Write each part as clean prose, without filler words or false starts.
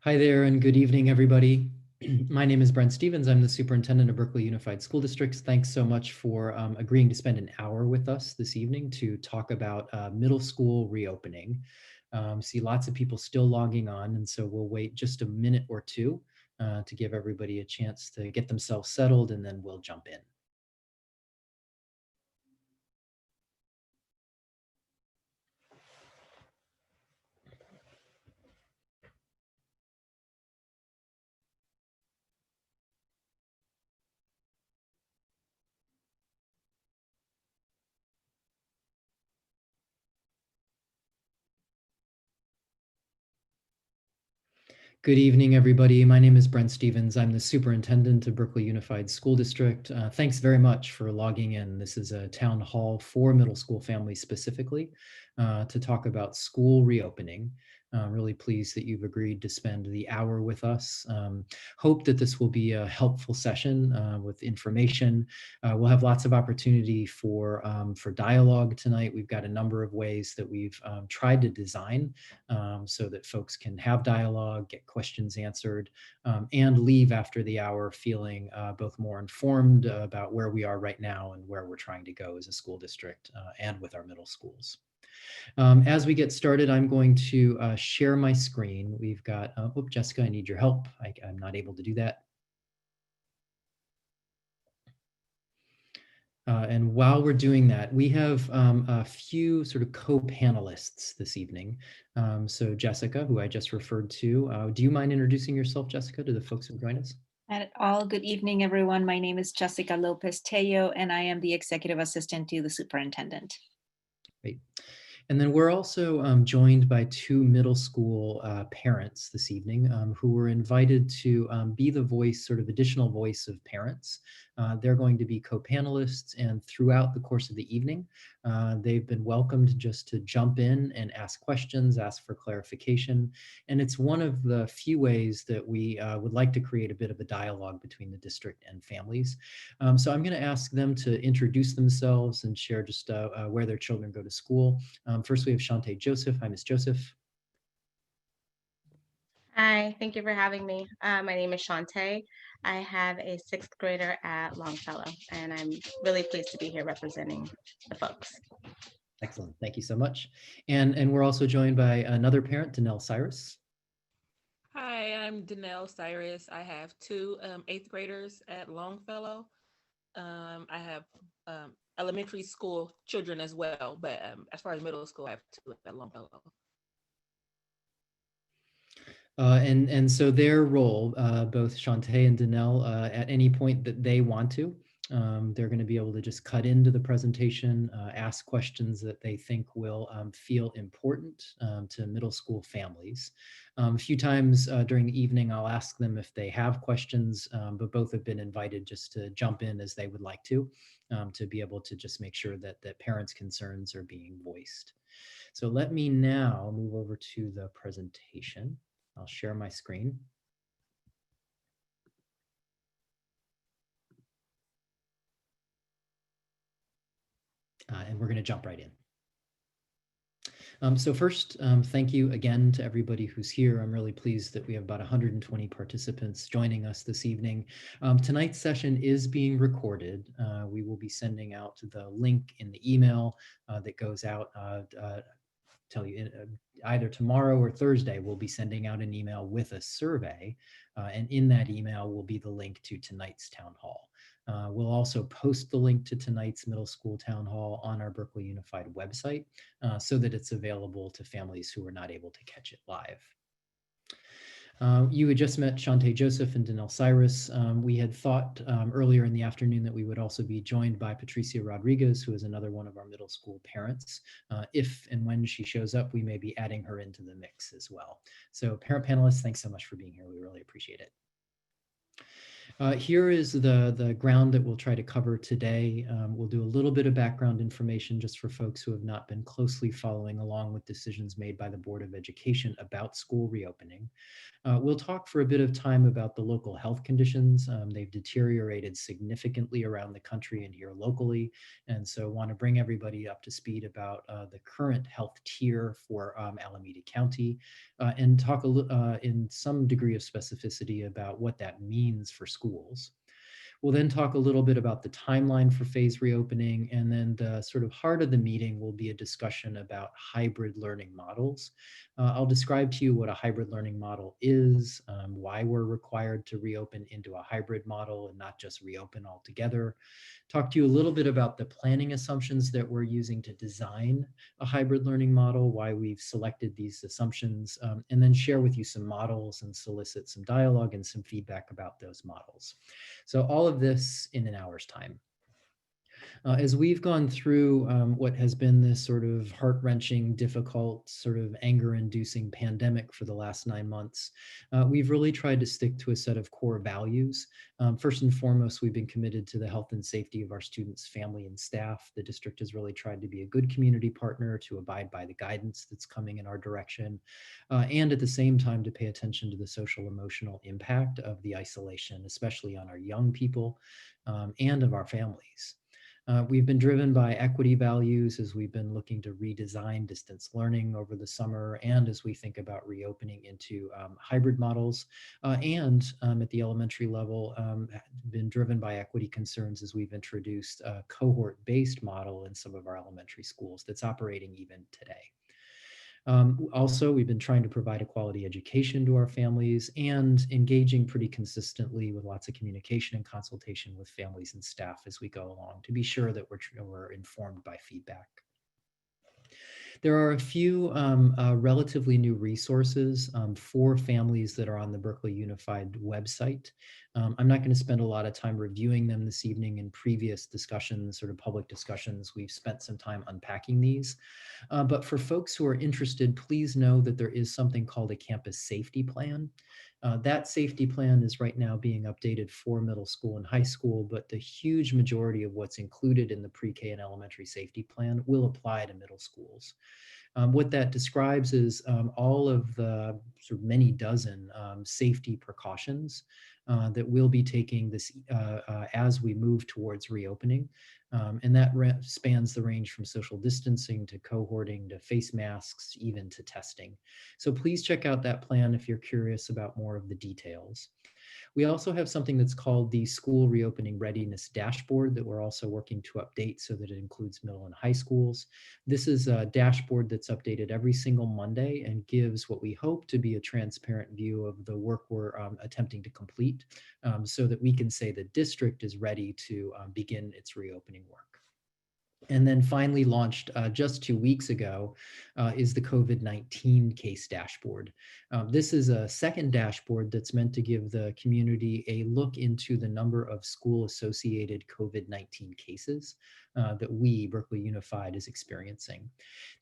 Hi there and good evening, everybody. My name is Brent Stevens. I'm the superintendent of Berkeley Unified School Districts. Thanks so much for agreeing to spend an hour with us this evening to talk about middle school reopening. See lots of people still logging on, and so we'll wait just a minute or two to give everybody a chance to get themselves settled, and then we'll jump in. Good evening, everybody. My name is Brent Stevens. I'm the superintendent of Berkeley Unified School District. Thanks very much for logging in. This is a town hall for middle school families specifically to talk about school reopening. Really pleased that you've agreed to spend the hour with us. Hope that this will be a helpful session with information. We'll have lots of opportunity for dialogue tonight. We've got a number of ways that we've tried to design so that folks can have dialogue, get questions answered, and leave after the hour feeling both more informed about where we are right now and where we're trying to go as a school district and with our middle schools. As we get started, I'm going to share my screen. We've got, Jessica, I need your help. I'm not able to do that. And while we're doing that, we have a few sort of co-panelists this evening. So Jessica, who I just referred to, do you mind introducing yourself, Jessica, to the folks who join us? At all, good evening, everyone. My name is Jessica Lopez Tello, and I am the executive assistant to the superintendent. Great. And then we're also joined by two middle school parents this evening who were invited to be the voice, sort of additional voice of parents. They're going to be co-panelists, and throughout the course of the evening, they've been welcomed just to jump in and ask questions, ask for clarification. And it's one of the few ways that we would like to create a bit of a dialogue between the district and families. So I'm going to ask them to introduce themselves and share just where their children go to school. First, we have Shantae Joseph. Hi, Ms. Joseph. Hi, thank you for having me. My name is Shantae. I have a sixth grader at Longfellow, and I'm really pleased to be here representing the folks. Excellent. Thank you so much. And we're also joined by another parent, Danelle Cyrus. Hi, I'm Danelle Cyrus. I have two eighth graders at Longfellow. I have elementary school children as well, but as far as middle school, I have two at Longfellow. And so their role, both Shantae and Danelle, at any point that they want to, they're going to be able to just cut into the presentation, ask questions that they think will feel important to middle school families. A few times during the evening, I'll ask them if they have questions, but both have been invited just to jump in as they would like to be able to just make sure that parents' concerns are being voiced. So let me now move over to the presentation. I'll share my screen. And we're going to jump right in. So first, thank you again to everybody who's here. I'm really pleased that we have about 120 participants joining us this evening. Tonight's session is being recorded. We will be sending out the link in the email that goes out tell you either tomorrow or Thursday, we'll be sending out an email with a survey. And in that email will be the link to tonight's town hall. We'll also post the link to tonight's middle school town hall on our Berkeley Unified website so that it's available to families who are not able to catch it live. You had just met Shantae Joseph and Danelle Cyrus. We had thought earlier in the afternoon that we would also be joined by Patricia Rodriguez, who is another one of our middle school parents. If and when she shows up, we may be adding her into the mix as well. So parent panelists, thanks so much for being here. We really appreciate it. Here is the ground that we'll try to cover today. We'll do a little bit of background information just for folks who have not been closely following along with decisions made by the Board of Education about school reopening. We'll talk for a bit of time about the local health conditions. They've deteriorated significantly around the country and here locally. And so want to bring everybody up to speed about the current health tier for Alameda County and talk in some degree of specificity about what that means for schools. We'll then talk a little bit about the timeline for phase reopening, and then the sort of heart of the meeting will be a discussion about hybrid learning models. I'll describe to you what a hybrid learning model is, why we're required to reopen into a hybrid model and not just reopen altogether. Talk to you a little bit about the planning assumptions that we're using to design a hybrid learning model, why we've selected these assumptions, and then share with you some models and solicit some dialogue and some feedback about those models. So all of this in an hour's time. As we've gone through what has been this sort of heart-wrenching, difficult, sort of anger-inducing pandemic for the last 9 months, we've really tried to stick to a set of core values. First and foremost, we've been committed to the health and safety of our students, family, and staff. The district has really tried to be a good community partner, to abide by the guidance that's coming in our direction, and at the same time to pay attention to the social emotional impact of the isolation, especially on our young people and of our families. We've been driven by equity values as we've been looking to redesign distance learning over the summer, and as we think about reopening into hybrid models, and at the elementary level, been driven by equity concerns as we've introduced a cohort-based model in some of our elementary schools that's operating even today. Also, we've been trying to provide a quality education to our families and engaging pretty consistently with lots of communication and consultation with families and staff as we go along to be sure that we're informed by feedback. There are a few relatively new resources for families that are on the Berkeley Unified website. I'm not going to spend a lot of time reviewing them this evening. In previous discussions, sort of public discussions, we've spent some time unpacking these. But for folks who are interested, please know that there is something called a campus safety plan. That safety plan is right now being updated for middle school and high school, but the huge majority of what's included in the pre-K and elementary safety plan will apply to middle schools. What that describes is all of the sort of many dozen safety precautions that we'll be taking this as we move towards reopening. And that spans the range from social distancing to cohorting to face masks, even to testing. So please check out that plan if you're curious about more of the details. We also have something that's called the School Reopening Readiness Dashboard that we're also working to update so that it includes middle and high schools. This is a dashboard that's updated every single Monday and gives what we hope to be a transparent view of the work we're attempting to complete so that we can say the district is ready to begin its reopening work. And then finally launched just 2 weeks ago is the COVID-19 case dashboard. This is a second dashboard that's meant to give the community a look into the number of school-associated COVID-19 cases that we, Berkeley Unified, is experiencing.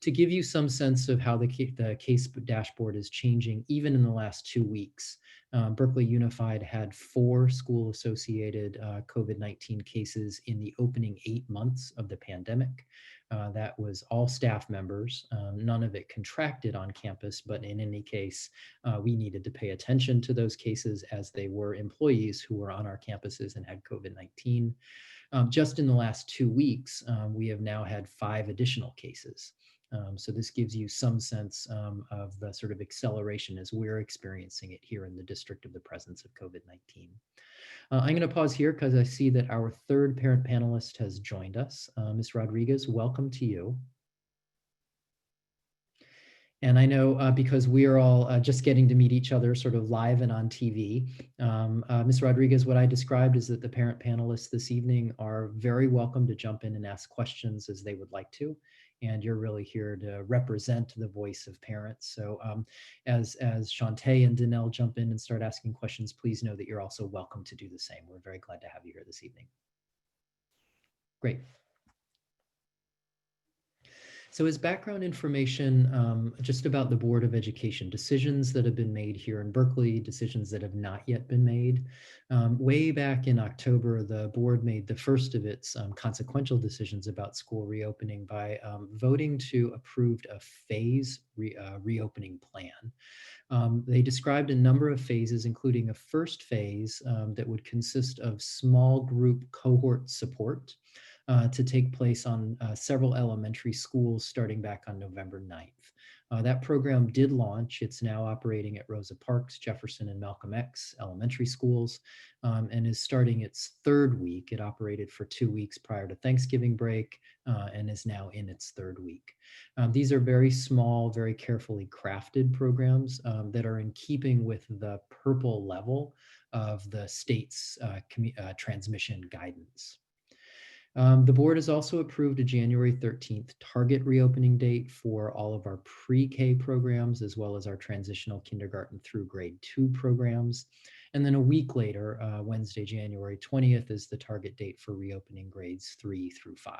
To give you some sense of how the case dashboard is changing, even in the last 2 weeks, Berkeley Unified had 4 school-associated COVID-19 cases in the opening 8 months of the pandemic. That was all staff members. None of it contracted on campus, but in any case, we needed to pay attention to those cases as they were employees who were on our campuses and had COVID-19. Just in the last 2 weeks, we have now had 5 additional cases. So this gives you some sense of the sort of acceleration as we're experiencing it here in the district of the presence of COVID-19. I'm going to pause here because I see that our third parent panelist has joined us. Ms. Rodriguez, welcome to you. And I know because we are all just getting to meet each other sort of live and on TV, Ms. Rodriguez, what I described is that the parent panelists this evening are very welcome to jump in and ask questions as they would like to. And you're really here to represent the voice of parents. So as Shantae and Danelle jump in and start asking questions, please know that you're also welcome to do the same. We're very glad to have you here this evening. Great. So as background information, just about the Board of Education, decisions that have been made here in Berkeley, decisions that have not yet been made. Way back in October, the board made the first of its consequential decisions about school reopening by voting to approve a phase reopening plan. They described a number of phases, including a first phase that would consist of small group cohort support to take place on several elementary schools starting back on November 9th. That program did launch. It's now operating at Rosa Parks, Jefferson, and Malcolm X elementary schools, and is starting its third week. It operated for 2 weeks prior to Thanksgiving break and is now in its third week. These are very small, very carefully crafted programs that are in keeping with the purple level of the state's transmission guidance. The board has also approved a January 13th target reopening date for all of our pre-K programs, as well as our transitional kindergarten through grade 2 programs. And then a week later, Wednesday, January 20th, is the target date for reopening grades 3 through 5.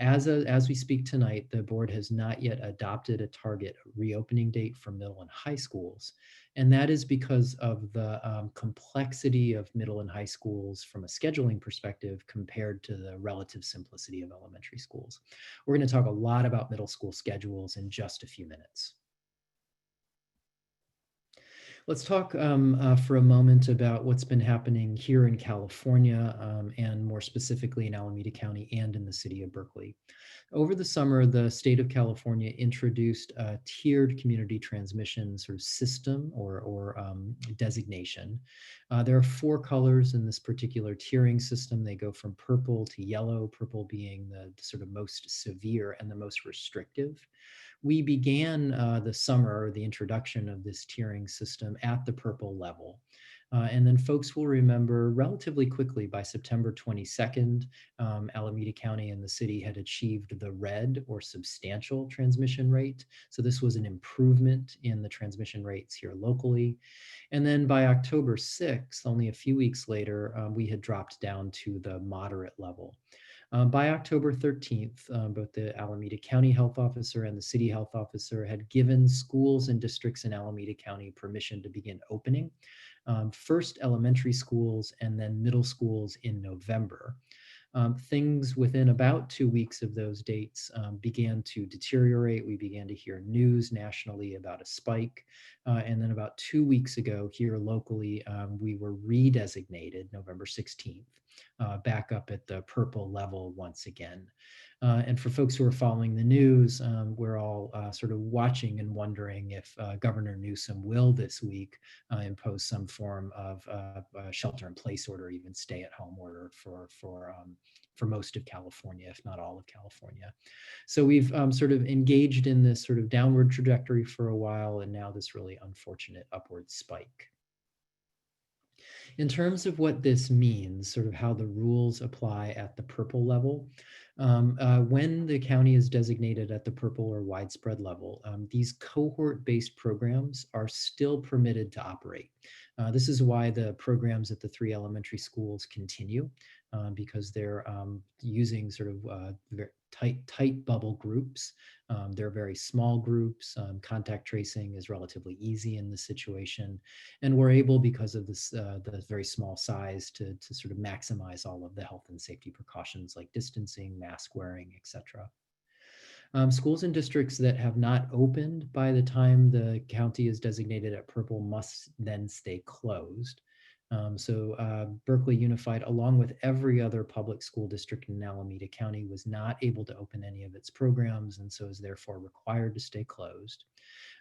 As we speak tonight, the board has not yet adopted a target reopening date for middle and high schools. And that is because of the complexity of middle and high schools from a scheduling perspective compared to the relative simplicity of elementary schools. We're going to talk a lot about middle school schedules in just a few minutes. Let's talk for a moment about what's been happening here in California and more specifically in Alameda County and in the city of Berkeley. Over the summer, the state of California introduced a tiered community transmission sort of system or designation. There are 4 colors in this particular tiering system. They go from purple to yellow, purple being the sort of most severe and the most restrictive. We began the summer, the introduction of this tiering system at the purple level. And then folks will remember relatively quickly by September 22nd, Alameda County and the city had achieved the red or substantial transmission rate. So this was an improvement in the transmission rates here locally. And then by October 6th, only a few weeks later, we had dropped down to the moderate level. By October 13th, both the Alameda County Health Officer and the City Health Officer had given schools and districts in Alameda County permission to begin opening, first elementary schools and then middle schools in November. Things within about 2 weeks of those dates began to deteriorate. We began to hear news nationally about a spike. And then about 2 weeks ago here locally, we were redesignated November 16th. Back up at the purple level once again. And for folks who are following the news, we're all sort of watching and wondering if Governor Newsom will this week impose some form of shelter in place order, even stay at home order for most of California, if not all of California. So we've sort of engaged in this sort of downward trajectory for a while, and now this really unfortunate upward spike. In terms of what this means, sort of how the rules apply at the purple level, when the county is designated at the purple or widespread level, these cohort-based programs are still permitted to operate. This is why the programs at the 3 elementary schools continue, because they're using sort of very tight bubble groups. They're very small groups. Contact tracing is relatively easy in this situation. And we're able, because of this, the very small size, to sort of maximize all of the health and safety precautions like distancing, mask wearing, etc. Schools and districts that have not opened by the time the county is designated at purple must then stay closed. Berkeley Unified, along with every other public school district in Alameda County, was not able to open any of its programs and so is therefore required to stay closed.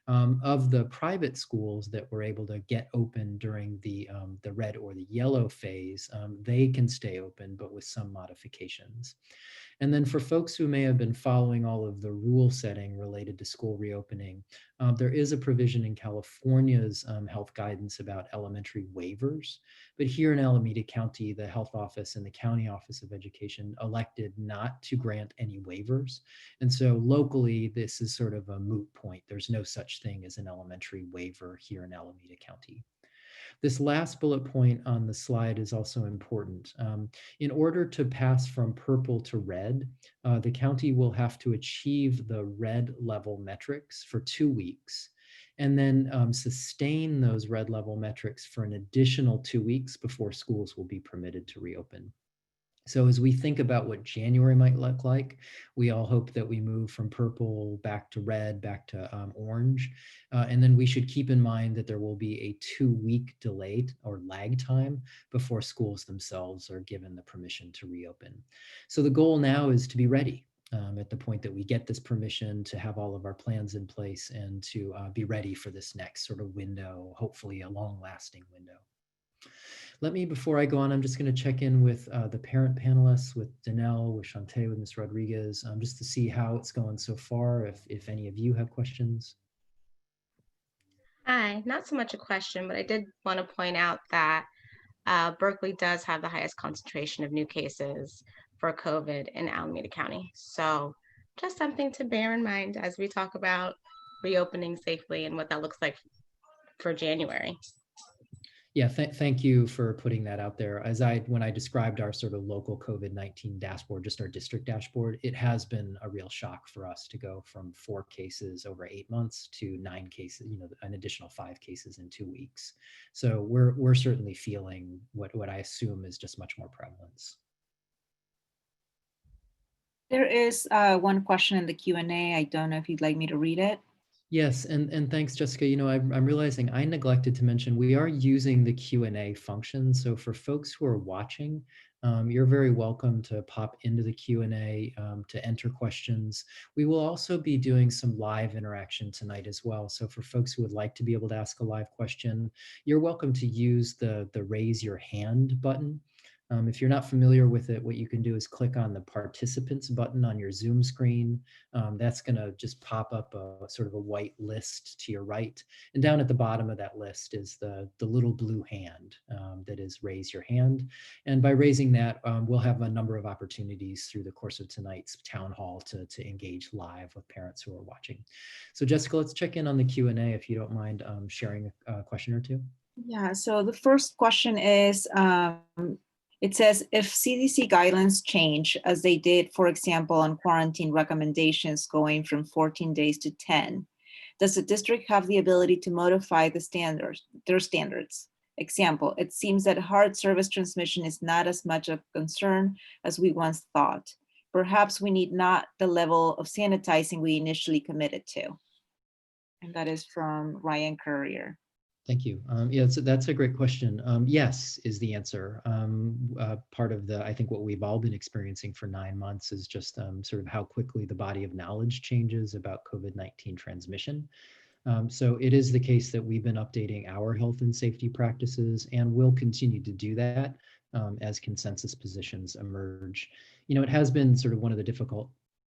Of the private schools that were able to get open during the red or the yellow phase, they can stay open, but with some modifications. And then for folks who may have been following all of the rule setting related to school reopening, there is a provision in California's health guidance about elementary waivers. But here in Alameda County, the health office and the county office of education elected not to grant any waivers. And so locally, this is sort of a moot point. There's no such thing as an elementary waiver here in Alameda County. This last bullet point on the slide is also important. In order to pass from purple to red, the county will have to achieve the red level metrics for 2 weeks and then sustain those red level metrics for an additional 2 weeks before schools will be permitted to reopen. So as we think about what January might look like, we all hope that we move from purple back to red, back to orange. And then we should keep in mind that there will be a 2-week delay or lag time before schools themselves are given the permission to reopen. So the goal now is to be ready at the point that we get this permission, to have all of our plans in place and to be ready for this next sort of window, hopefully a long-lasting window. Let me, before I go on, I'm just going to check in with the parent panelists, with Danelle, with Shantae, with Ms. Rodriguez, just to see how it's going so far, if any of you have questions. Hi, not so much a question, but I did want to point out that Berkeley does have the highest concentration of new cases for COVID in Alameda County. So just something to bear in mind as we talk about reopening safely and what that looks like for January. Yeah, thank you for putting that out there. When I described our sort of local COVID-19 dashboard, just our district dashboard, it has been a real shock for us to go from 4 cases over 8 months to 9 cases, an additional 5 cases in 2 weeks. So we're certainly feeling what I assume is just much more prevalence. There is one question in the Q&A. I don't know if you'd like me to read it. Yes, and thanks, Jessica. I'm realizing I neglected to mention we are using the Q&A function. So for folks who are watching, you're very welcome to pop into the Q&A to enter questions. We will also be doing some live interaction tonight as well. So for folks who would like to be able to ask a live question, you're welcome to use the raise your hand button. If you're not familiar with it, what you can do is click on the participants button on your Zoom screen. That's going to just pop up a sort of a white list to your right. And down at the bottom of that list is the little blue hand that is raise your hand. And by raising that, we'll have a number of opportunities through the course of tonight's town hall to engage live with parents who are watching. So Jessica, let's check in on the Q&A if you don't mind sharing a question or two. Yeah, so the first question is, it says, if CDC guidelines change as they did, for example, on quarantine recommendations going from 14 days to 10, does the district have the ability to modify their standards? Example, it seems that hard surface transmission is not as much of a concern as we once thought. Perhaps we need not the level of sanitizing we initially committed to. And that is from Ryan Courier. Thank you. Yeah, that's a great question. Yes is the answer. Part of I think what we've all been experiencing for 9 months is just sort of how quickly the body of knowledge changes about COVID-19 transmission. So it is the case that we've been updating our health and safety practices and will continue to do that as consensus positions emerge. It has been sort of one of the difficult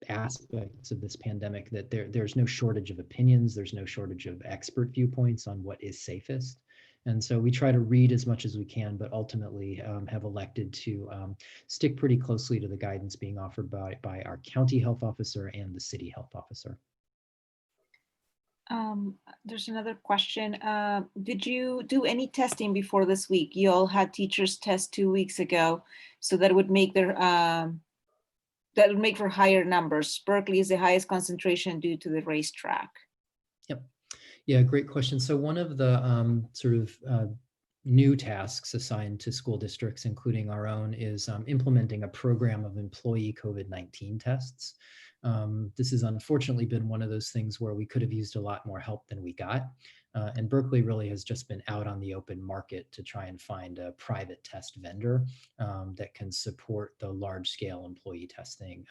aspects of this pandemic that there's no shortage of opinions, there's no shortage of expert viewpoints on what is safest. And so we try to read as much as we can, but ultimately have elected to stick pretty closely to the guidance being offered by our county health officer and the city health officer. There's another question. Did you do any testing before this week? You all had teachers test 2 weeks ago, so that would make for higher numbers. Berkeley is the highest concentration due to the racetrack. Yep. Yeah, great question. So one of the sort of new tasks assigned to school districts, including our own, is implementing a program of employee COVID-19 tests. This has unfortunately been one of those things where we could have used a lot more help than we got. And Berkeley really has just been out on the open market to try and find a private test vendor that can support the large scale employee testing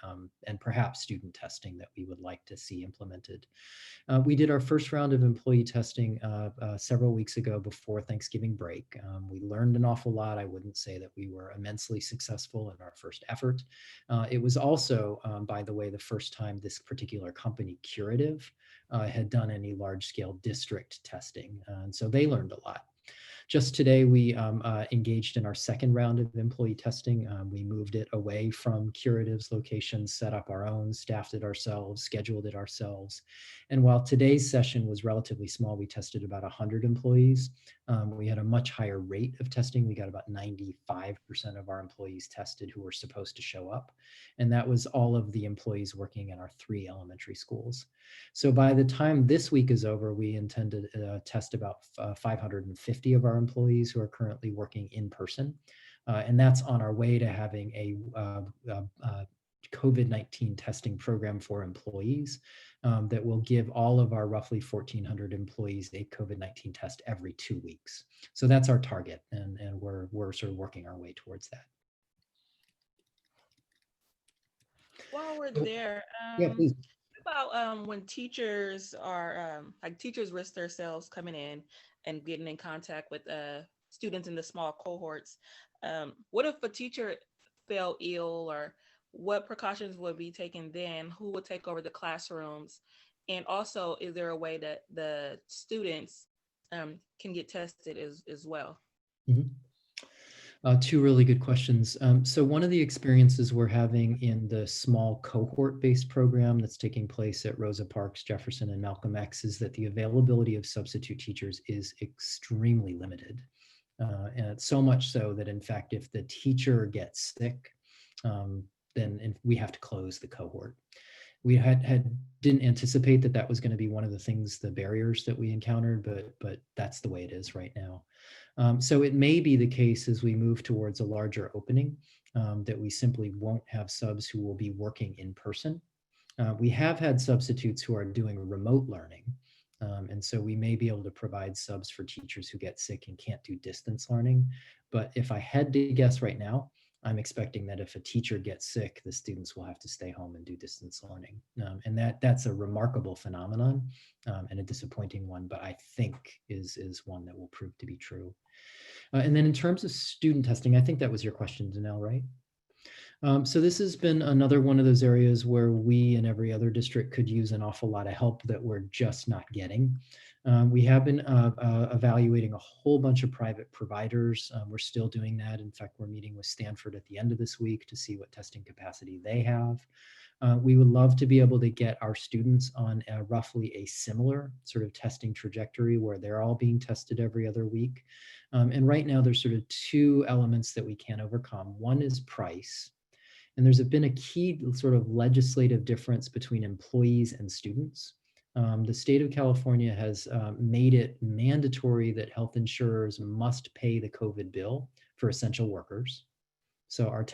and perhaps student testing that we would like to see implemented. We did our first round of employee testing several weeks ago before Thanksgiving break. We learned an awful lot. I wouldn't say that we were immensely successful in our first effort. It was also, by the way, the first time this particular company, Curative, had done any large-scale district testing. And so they learned a lot. Just today, we engaged in our second round of employee testing. We moved it away from Curative's locations, set up our own, staffed it ourselves, scheduled it ourselves. And while today's session was relatively small, we tested about 100 employees. We had a much higher rate of testing. We got about 95% of our employees tested who were supposed to show up. And that was all of the employees working in our 3 elementary schools. So by the time this week is over, we intend to test about 550 of our employees who are currently working in person. And that's on our way to having a COVID-19 testing program for employees that will give all of our roughly 1,400 employees a COVID-19 test every 2 weeks. So that's our target, and we're sort of working our way towards that. While we're there, Yeah, please. about when teachers are like teachers risk themselves coming in and getting in contact with students in the small cohorts. What if a teacher fell ill, or what precautions would be taken then? Who would take over the classrooms? And also, is there a way that the students can get tested as well? Mm-hmm. 2 really good questions. So one of the experiences we're having in the small cohort-based program that's taking place at Rosa Parks, Jefferson, and Malcolm X is that the availability of substitute teachers is extremely limited. And so much so that, in fact, if the teacher gets sick, then we have to close the cohort. We didn't anticipate that was going to be one of the things, the barriers that we encountered, but that's the way it is right now. So it may be the case as we move towards a larger opening that we simply won't have subs who will be working in person. We have had substitutes who are doing remote learning. And so we may be able to provide subs for teachers who get sick and can't do distance learning. But if I had to guess right now, I'm expecting that if a teacher gets sick, the students will have to stay home and do distance learning. And that's a remarkable phenomenon and a disappointing one, but I think is one that will prove to be true. And then in terms of student testing, I think that was your question, Danelle, right? So this has been another one of those areas where we and every other district could use an awful lot of help that we're just not getting. We have been evaluating a whole bunch of private providers. We're still doing that. In fact, we're meeting with Stanford at the end of this week to see what testing capacity they have. We would love to be able to get our students on roughly a similar sort of testing trajectory where they're all being tested every other week. And right now there's sort of 2 elements that we can't overcome. One is price. And there's been a key sort of legislative difference between employees and students. The state of California has made it mandatory that health insurers must pay the COVID bill for essential workers. So our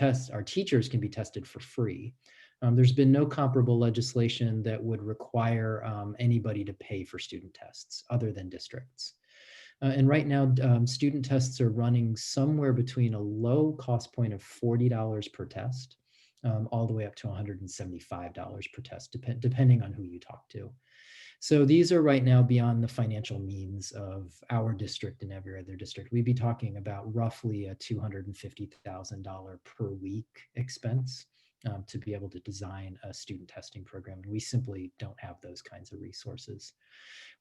teachers can be tested for free. There's been no comparable legislation that would require anybody to pay for student tests other than districts. And right now, student tests are running somewhere between a low cost point of $40 per test, all the way up to $175 per test, depending on who you talk to. So these are right now beyond the financial means of our district and every other district. We'd be talking about roughly a $250,000 per week expense to be able to design a student testing program. And we simply don't have those kinds of resources.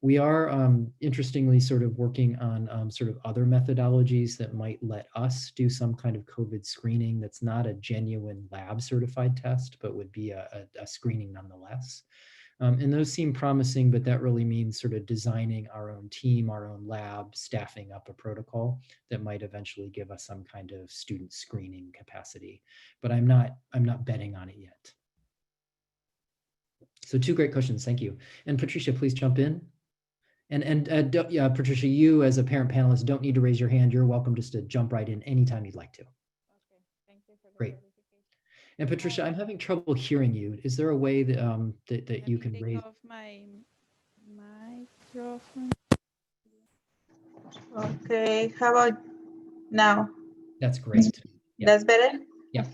We are interestingly sort of working on sort of other methodologies that might let us do some kind of COVID screening that's not a genuine lab certified test, but would be a screening nonetheless. And those seem promising, but that really means sort of designing our own team, our own lab, staffing up a protocol that might eventually give us some kind of student screening capacity. But I'm not betting on it yet. So 2 great questions, thank you. And Patricia, please jump in. And yeah, Patricia, you as a parent panelist don't need to raise your hand. You're welcome just to jump right in anytime you'd like to. Okay, thank you for the Great. clarification. And Patricia, I'm having trouble hearing you. Is there a way that that you can raise? Take off my microphone. Okay, how about now? That's great. Yeah. That's better? Yeah.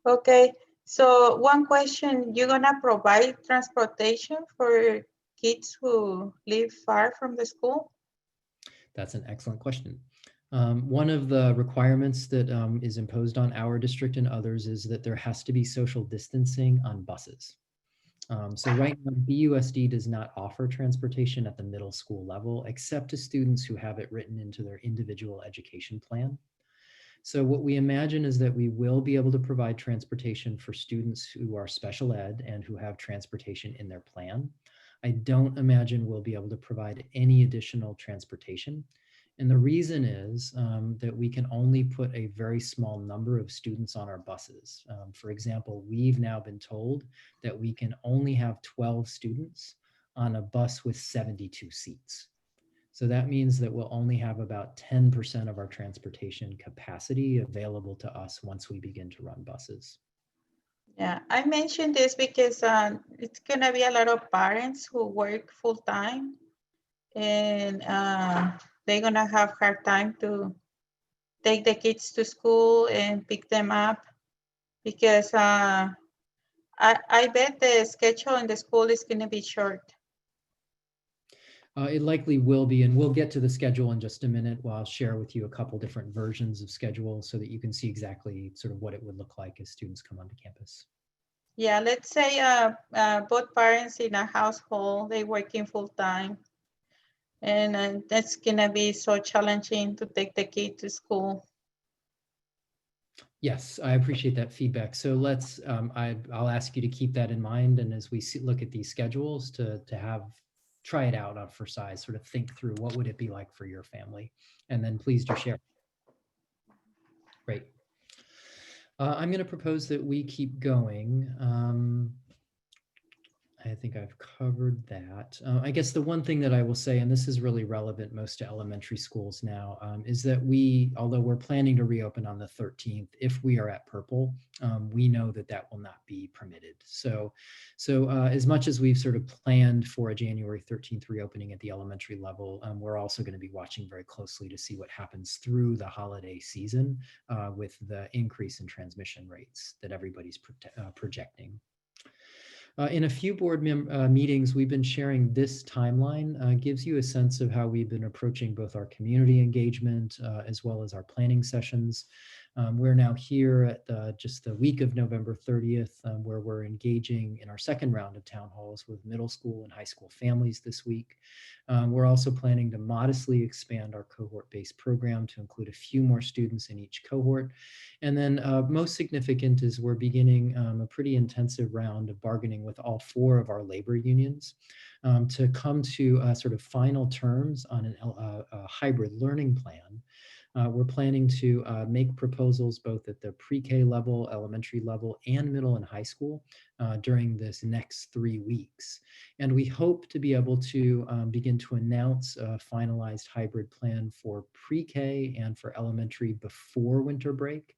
Okay, so one question, you're gonna provide transportation for kids who live far from the school? That's an excellent question. One of the requirements that is imposed on our district and others is that there has to be social distancing on buses. So right now, BUSD does not offer transportation at the middle school level, except to students who have it written into their individual education plan. So what we imagine is that we will be able to provide transportation for students who are special ed and who have transportation in their plan. I don't imagine we'll be able to provide any additional transportation. And the reason is that we can only put a very small number of students on our buses. For example, we've now been told that we can only have 12 students on a bus with 72 seats. So that means that we'll only have about 10% of our transportation capacity available to us once we begin to run buses. Yeah, I mentioned this because it's gonna be a lot of parents who work full time, and they're gonna have hard time to take the kids to school and pick them up because I bet the schedule in the school is gonna be short. It likely will be, and we'll get to the schedule in just a minute. I'll share with you a couple different versions of schedules so that you can see exactly sort of what it would look like as students come onto campus. Yeah, let's say both parents in a household, they working full time. And that's gonna be so challenging to take the kid to school. Yes, I appreciate that feedback. So let's, I'll ask you to keep that in mind. And as we look at these schedules to try it out for size, sort of think through what would it be like for your family? And then please do share. Great. I'm going to propose that we keep going. I think I've covered that. I guess the one thing that I will say, and this is really relevant most to elementary schools now, is that although we're planning to reopen on the 13th, if we are at purple, we know that that will not be permitted. So as much as we've sort of planned for a January 13th reopening at the elementary level, we're also going to be watching very closely to see what happens through the holiday season with the increase in transmission rates that everybody's projecting. In a few board meetings, we've been sharing this timeline, gives you a sense of how we've been approaching both our community engagement as well as our planning sessions. We're now here at just the week of November 30th, where we're engaging in our second round of town halls with middle school and high school families this week. We're also planning to modestly expand our cohort-based program to include a few more students in each cohort. And then most significant is we're beginning a pretty intensive round of bargaining with all 4 of our labor unions to come to sort of final terms on a hybrid learning plan. We're planning to make proposals both at the pre-K level, elementary level, and middle and high school during this next 3 weeks. And we hope to be able to begin to announce a finalized hybrid plan for pre-K and for elementary before winter break.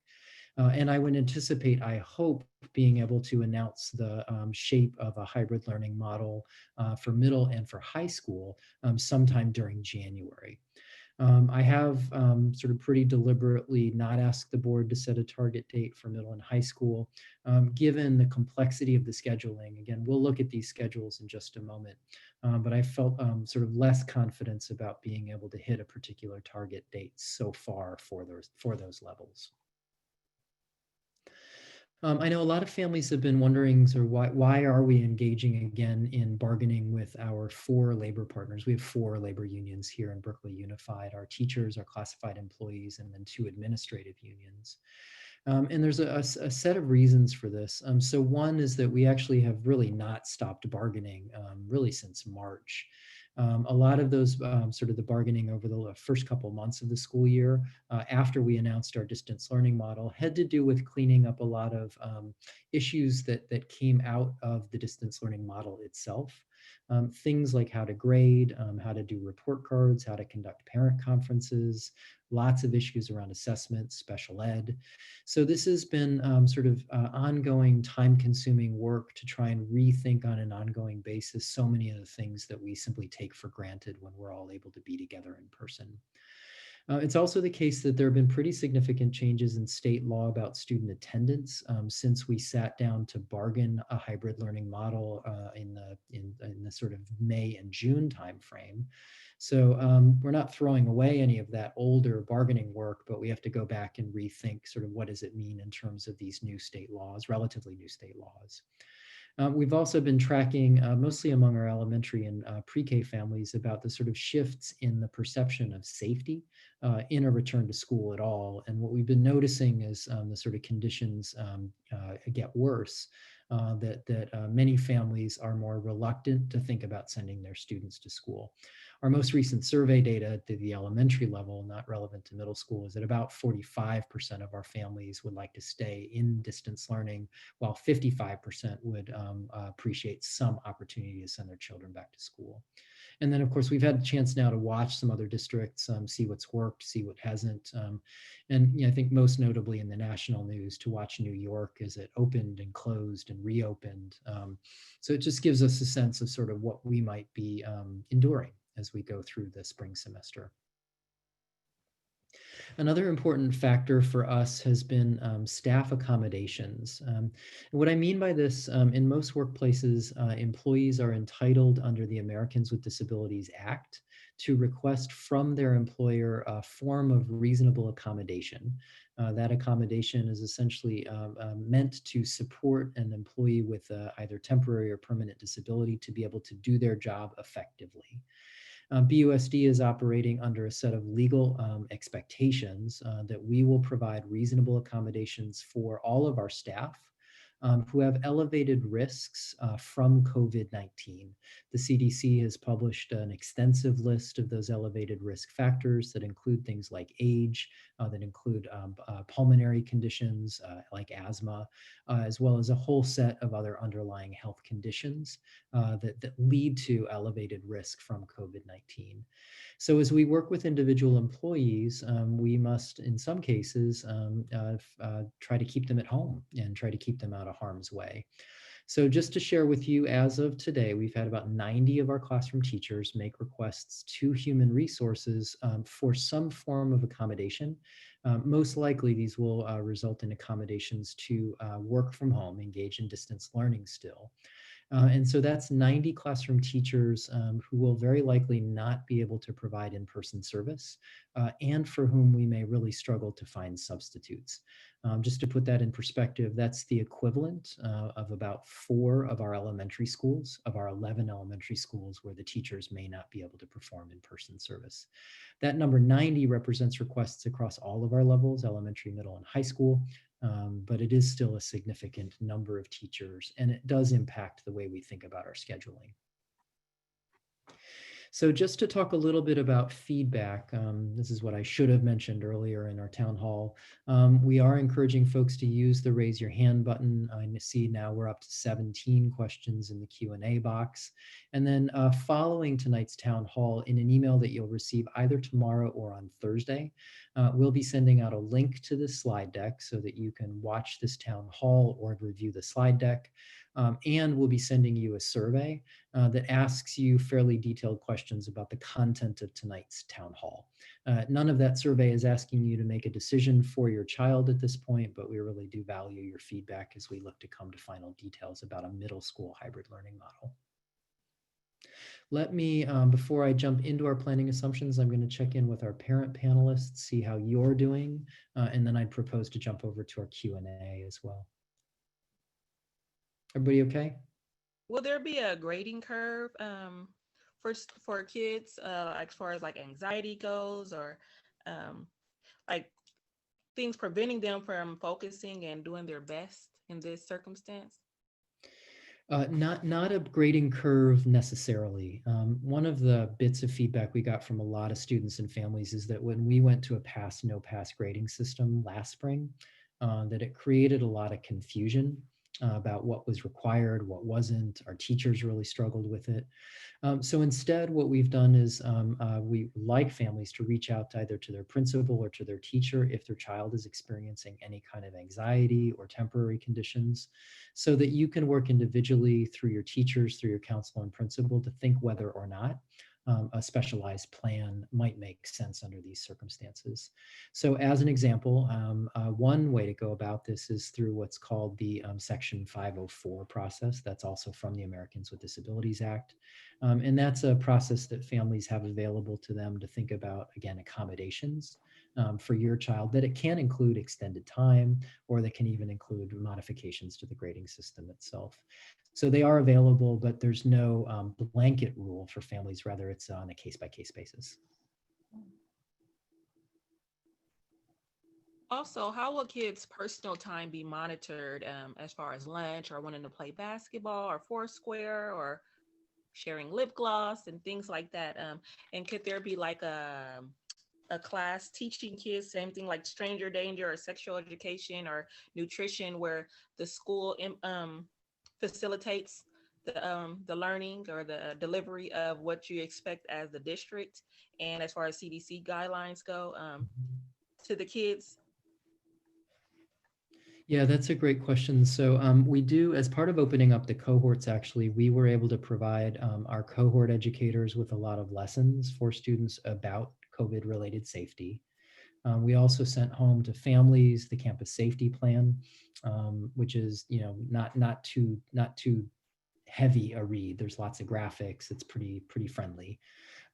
And I would anticipate, I hope, being able to announce the shape of a hybrid learning model for middle and for high school sometime during January. I have sort of pretty deliberately not asked the board to set a target date for middle and high school, given the complexity of the scheduling. Again, we'll look at these schedules in just a moment, but I felt sort of less confidence about being able to hit a particular target date so far for those levels. I know a lot of families have been wondering sort of why are we engaging again in bargaining with our 4 labor partners. We have 4 labor unions here in Berkeley Unified, our teachers, our classified employees, and then 2 administrative unions. And there's a set of reasons for this. So one is that we actually have really not stopped bargaining really since March. A lot of those sort of the bargaining over the first couple months of the school year after we announced our distance learning model had to do with cleaning up a lot of issues that came out of the distance learning model itself. Things like how to grade, how to do report cards, how to conduct parent conferences, lots of issues around assessment, special ed. So this has been sort of ongoing time-consuming work to try and rethink on an ongoing basis so many of the things that we simply take for granted when we're all able to be together in person. It's also the case that there have been pretty significant changes in state law about student attendance since we sat down to bargain a hybrid learning model in the sort of May and June timeframe. So we're not throwing away any of that older bargaining work, but we have to go back and rethink sort of what does it mean in terms of these new state laws, relatively new state laws. We've also been tracking, mostly among our elementary and pre-K families, about the sort of shifts in the perception of safety in a return to school at all. And what we've been noticing is the sort of conditions get worse, that many families are more reluctant to think about sending their students to school. Our most recent survey data at the elementary level, not relevant to middle school, is that about 45% of our families would like to stay in distance learning, while 55% would appreciate some opportunity to send their children back to school. And then, of course, we've had a chance now to watch some other districts, see what's worked, see what hasn't. And I think most notably in the national news, to watch New York as it opened and closed and reopened. So it just gives us a sense of sort of what we might be enduring as we go through the spring semester. Another important factor for us has been staff accommodations. And what I mean by this, in most workplaces, employees are entitled under the Americans with Disabilities Act to request from their employer a form of reasonable accommodation. That accommodation is essentially meant to support an employee with either temporary or permanent disability to be able to do their job effectively. BUSD is operating under a set of legal expectations that we will provide reasonable accommodations for all of our staff who have elevated risks from COVID-19. The CDC has published an extensive list of those elevated risk factors that include things like age, that include pulmonary conditions like asthma, as well as a whole set of other underlying health conditions that lead to elevated risk from COVID-19. So as we work with individual employees, we must, in some cases, try to keep them at home and try to keep them out of harm's way. So just to share with you, as of today, we've had about 90 of our classroom teachers make requests to human resources for some form of accommodation. Most likely, these will result in accommodations to work from home, engage in distance learning still. And so that's 90 classroom teachers who will very likely not be able to provide in-person service and for whom we may really struggle to find substitutes. Just to put that in perspective, that's the equivalent of about 4 of our elementary schools, of our 11 elementary schools where the teachers may not be able to perform in-person service. That number 90 represents requests across all of our levels, elementary, middle, and high school. But it is still a significant number of teachers, and it does impact the way we think about our scheduling. So just to talk a little bit about feedback, this is what I should have mentioned earlier in our town hall. We are encouraging folks to use the raise your hand button. I see now we're up to 17 questions in the Q&A box. And then following tonight's town hall, in an email that you'll receive either tomorrow or on Thursday, we'll be sending out a link to the slide deck so that you can watch this town hall or review the slide deck. And we'll be sending you a survey that asks you fairly detailed questions about the content of tonight's town hall. None of that survey is asking you to make a decision for your child at this point, but we really do value your feedback as we look to come to final details about a middle school hybrid learning model. Let me, before I jump into our planning assumptions, I'm going to check in with our parent panelists, see how you're doing, and then I'd propose to jump over to our Q&A as well. Everybody okay? Will there be a grading curve for kids as far as like anxiety goes, or like things preventing them from focusing and doing their best in this circumstance? Not a grading curve necessarily. One of the bits of feedback we got from a lot of students and families is that when we went to a pass, no pass grading system last spring, that it created a lot of confusion about what was required, what wasn't. Our teachers really struggled with it. So instead, what we've done is we like families to reach out to either to their principal or to their teacher if their child is experiencing any kind of anxiety or temporary conditions, so that you can work individually through your teachers, through your counselor and principal to think whether or not a specialized plan might make sense under these circumstances. So as an example, one way to go about this is through what's called the Section 504 process. That's also from the Americans with Disabilities Act. And that's a process that families have available to them to think about, again, accommodations for your child, that it can include extended time, or that can even include modifications to the grading system itself. So they are available, but there's no blanket rule for families. Rather, it's on a case-by-case basis. Also, how will kids' personal time be monitored as far as lunch or wanting to play basketball or Foursquare or sharing lip gloss and things like that? And could there be like a class teaching kids same thing like stranger danger or sexual education or nutrition where the school facilitates the learning or the delivery of what you expect as the district and as far as CDC guidelines go to the kids? Yeah, that's a great question. So we do, as part of opening up the cohorts, actually, we were able to provide our cohort educators with a lot of lessons for students about COVID-related safety. We also sent home to families the campus safety plan, which is, you know, not too heavy a read. There's lots of graphics. It's pretty friendly.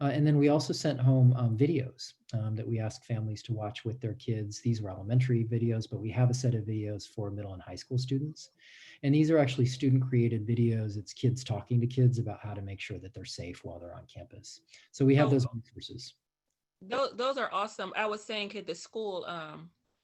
And then we also sent home videos that we asked families to watch with their kids. These were elementary videos, but we have a set of videos for middle and high school students. And these are actually student created videos. It's kids talking to kids about how to make sure that they're safe while they're on campus. So we have those resources. Those are awesome. I was saying, could the school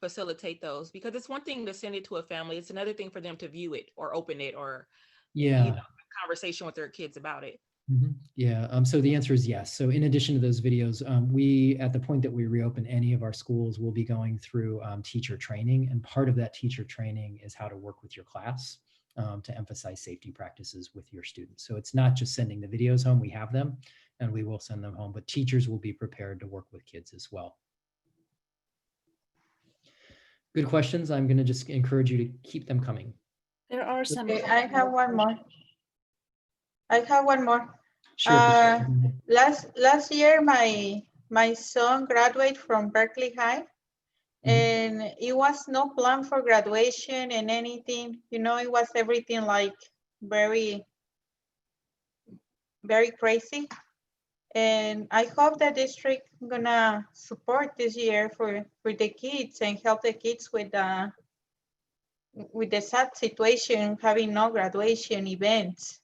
facilitate those? Because it's one thing to send it to a family. It's another thing for them to view it or open it or, yeah, you know, conversation with their kids about it. Mm-hmm. Yeah, so the answer is yes. So in addition to those videos, we, at the point that we reopen any of our schools, will be going through teacher training. And part of that teacher training is how to work with your class to emphasize safety practices with your students. So it's not just sending the videos home, we have them and we will send them home, but teachers will be prepared to work with kids as well. Good questions. I'm going to just encourage you to keep them coming. There are some. Okay, I have one more. Sure. Last year, my son graduated from Berkeley High, and it was no plan for graduation and anything. You know, it was everything like very crazy. And I hope the district gonna support this year for the kids and help the kids with the sad situation having no graduation events.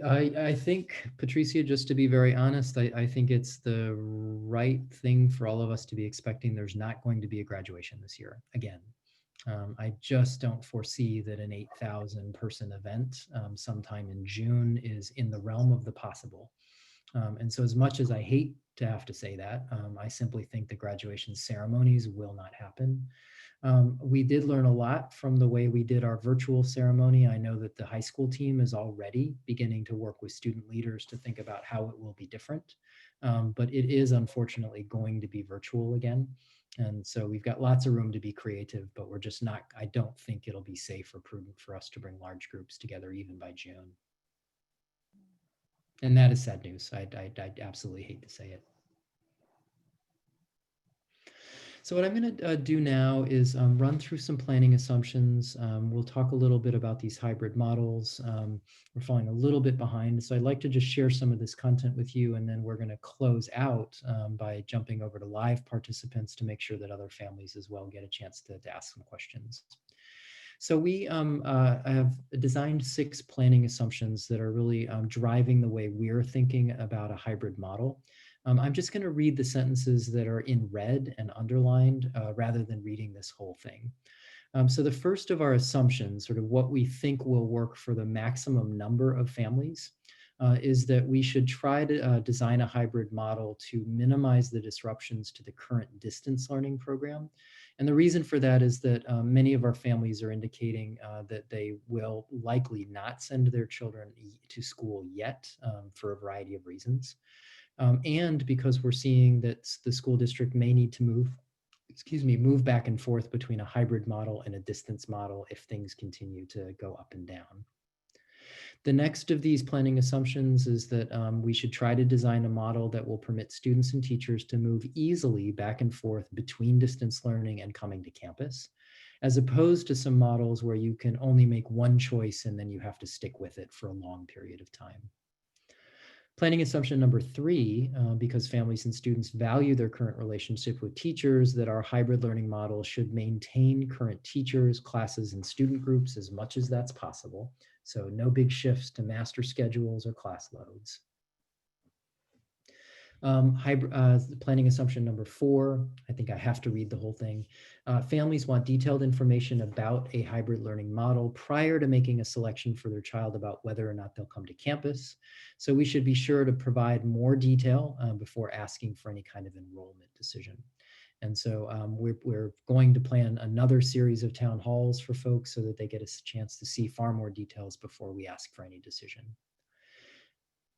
I think, Patricia, just to be very honest, I think it's the right thing for all of us to be expecting there's not going to be a graduation this year again. I just don't foresee that an 8,000 person event sometime in June is in the realm of the possible. And so as much as I hate to have to say that, I simply think the graduation ceremonies will not happen. We did learn a lot from the way we did our virtual ceremony. I know that the high school team is already beginning to work with student leaders to think about how it will be different. But it is unfortunately going to be virtual again. And so we've got lots of room to be creative, but we're just not, I don't think it'll be safe or prudent for us to bring large groups together even by June. And that is sad news. I absolutely hate to say it. So what I'm going to do now is run through some planning assumptions. We'll talk a little bit about these hybrid models. We're falling a little bit behind, so I'd like to just share some of this content with you, and then we're going to close out by jumping over to live participants to make sure that other families as well get a chance to ask some questions. So we have designed 6 planning assumptions that are really driving the way we're thinking about a hybrid model. I'm just going to read the sentences that are in red and underlined rather than reading this whole thing. So the first of our assumptions, sort of what we think will work for the maximum number of families, is that we should try to design a hybrid model to minimize the disruptions to the current distance learning program. And the reason for that is that many of our families are indicating that they will likely not send their children to school yet for a variety of reasons. And because we're seeing that the school district may need to move back and forth between a hybrid model and a distance model if things continue to go up and down. The next of these planning assumptions is that we should try to design a model that will permit students and teachers to move easily back and forth between distance learning and coming to campus, as opposed to some models where you can only make one choice and then you have to stick with it for a long period of time. Planning assumption number 3, because families and students value their current relationship with teachers, that our hybrid learning model should maintain current teachers, classes, and student groups as much as that's possible. So no big shifts to master schedules or class loads. Planning assumption number 4, I think I have to read the whole thing. Families want detailed information about a hybrid learning model prior to making a selection for their child about whether or not they'll come to campus. So we should be sure to provide more detail before asking for any kind of enrollment decision. And so we're going to plan another series of town halls for folks so that they get a chance to see far more details before we ask for any decision.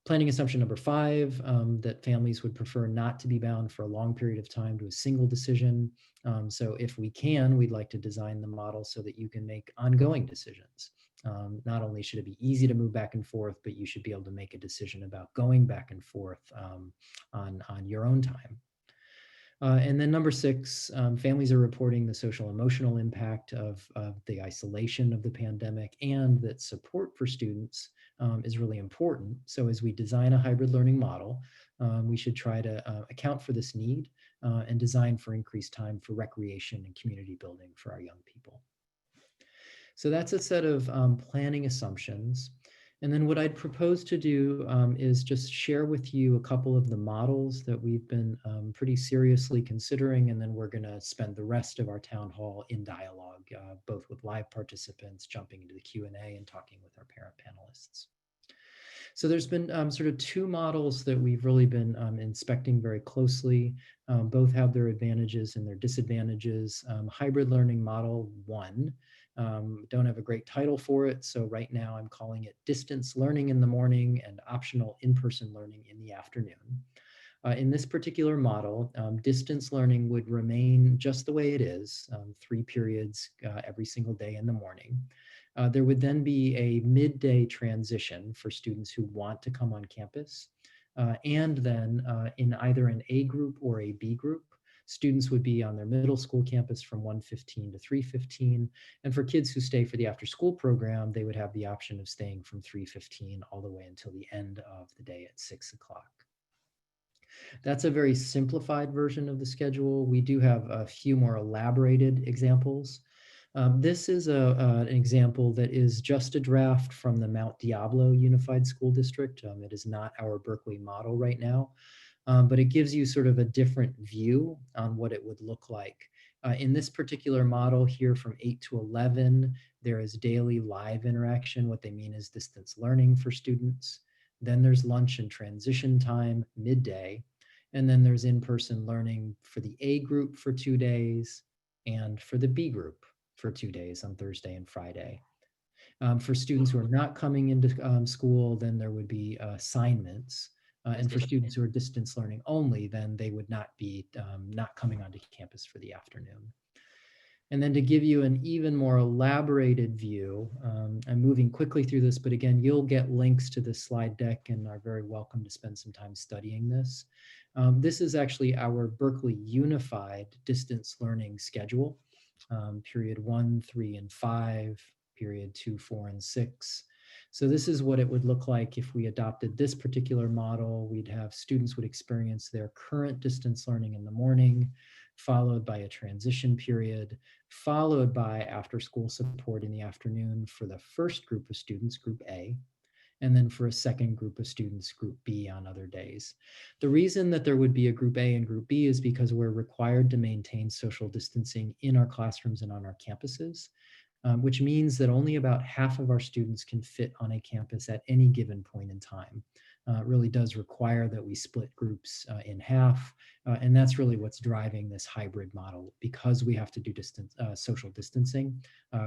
Planning assumption number 5, that families would prefer not to be bound for a long period of time to a single decision. So if we can, we'd like to design the model so that you can make ongoing decisions. Not only should it be easy to move back and forth, but you should be able to make a decision about going back and forth on your own time. And then number 6, families are reporting the social emotional impact of the isolation of the pandemic, and that support for students is really important. So as we design a hybrid learning model, we should try to account for this need and design for increased time for recreation and community building for our young people. So that's a set of planning assumptions. And then what I'd propose to do is just share with you a couple of the models that we've been pretty seriously considering, and then we're going to spend the rest of our town hall in dialogue, both with live participants, jumping into the Q&A, and talking with our parent panelists. So there's been sort of 2 models that we've really been inspecting very closely. Both have their advantages and their disadvantages. Hybrid learning model 1. Don't have a great title for it, so right now I'm calling it distance learning in the morning and optional in-person learning in the afternoon. In this particular model, distance learning would remain just the way it is, 3 periods every single day in the morning. There would then be a midday transition for students who want to come on campus. And then in either an A group or a B group, students would be on their middle school campus from 1:15 to 3:15. And for kids who stay for the after school program, they would have the option of staying from 3:15 all the way until the end of the day at 6 o'clock. That's a very simplified version of the schedule. We do have a few more elaborated examples. This is an example that is just a draft from the Mount Diablo Unified School District. It is not our Berkeley model right now, but it gives you sort of a different view on what it would look like. In this particular model here from 8 to 11, there is daily live interaction. What they mean is distance learning for students. Then there's lunch and transition time midday. And then there's in-person learning for the A group for 2 days and for the B group for 2 days on Thursday and Friday. For students who are not coming into school, then there would be assignments. And for students who are distance learning only, then they would not be not coming onto campus for the afternoon. And then to give you an even more elaborated view, I'm moving quickly through this, but again, you'll get links to this slide deck and are very welcome to spend some time studying this. This is actually our Berkeley Unified Distance Learning schedule, period 1, 3, and 5, period 2, 4, and 6. So this is what it would look like if we adopted this particular model. We'd have students would experience their current distance learning in the morning, followed by a transition period, followed by after school support in the afternoon for the first group of students, group A, and then for a second group of students, group B, on other days. The reason that there would be a group A and group B is because we're required to maintain social distancing in our classrooms and on our campuses, which means that only about half of our students can fit on a campus at any given point in time. It really does require that we split groups in half, and that's really what's driving this hybrid model. Because we have to do social distancing,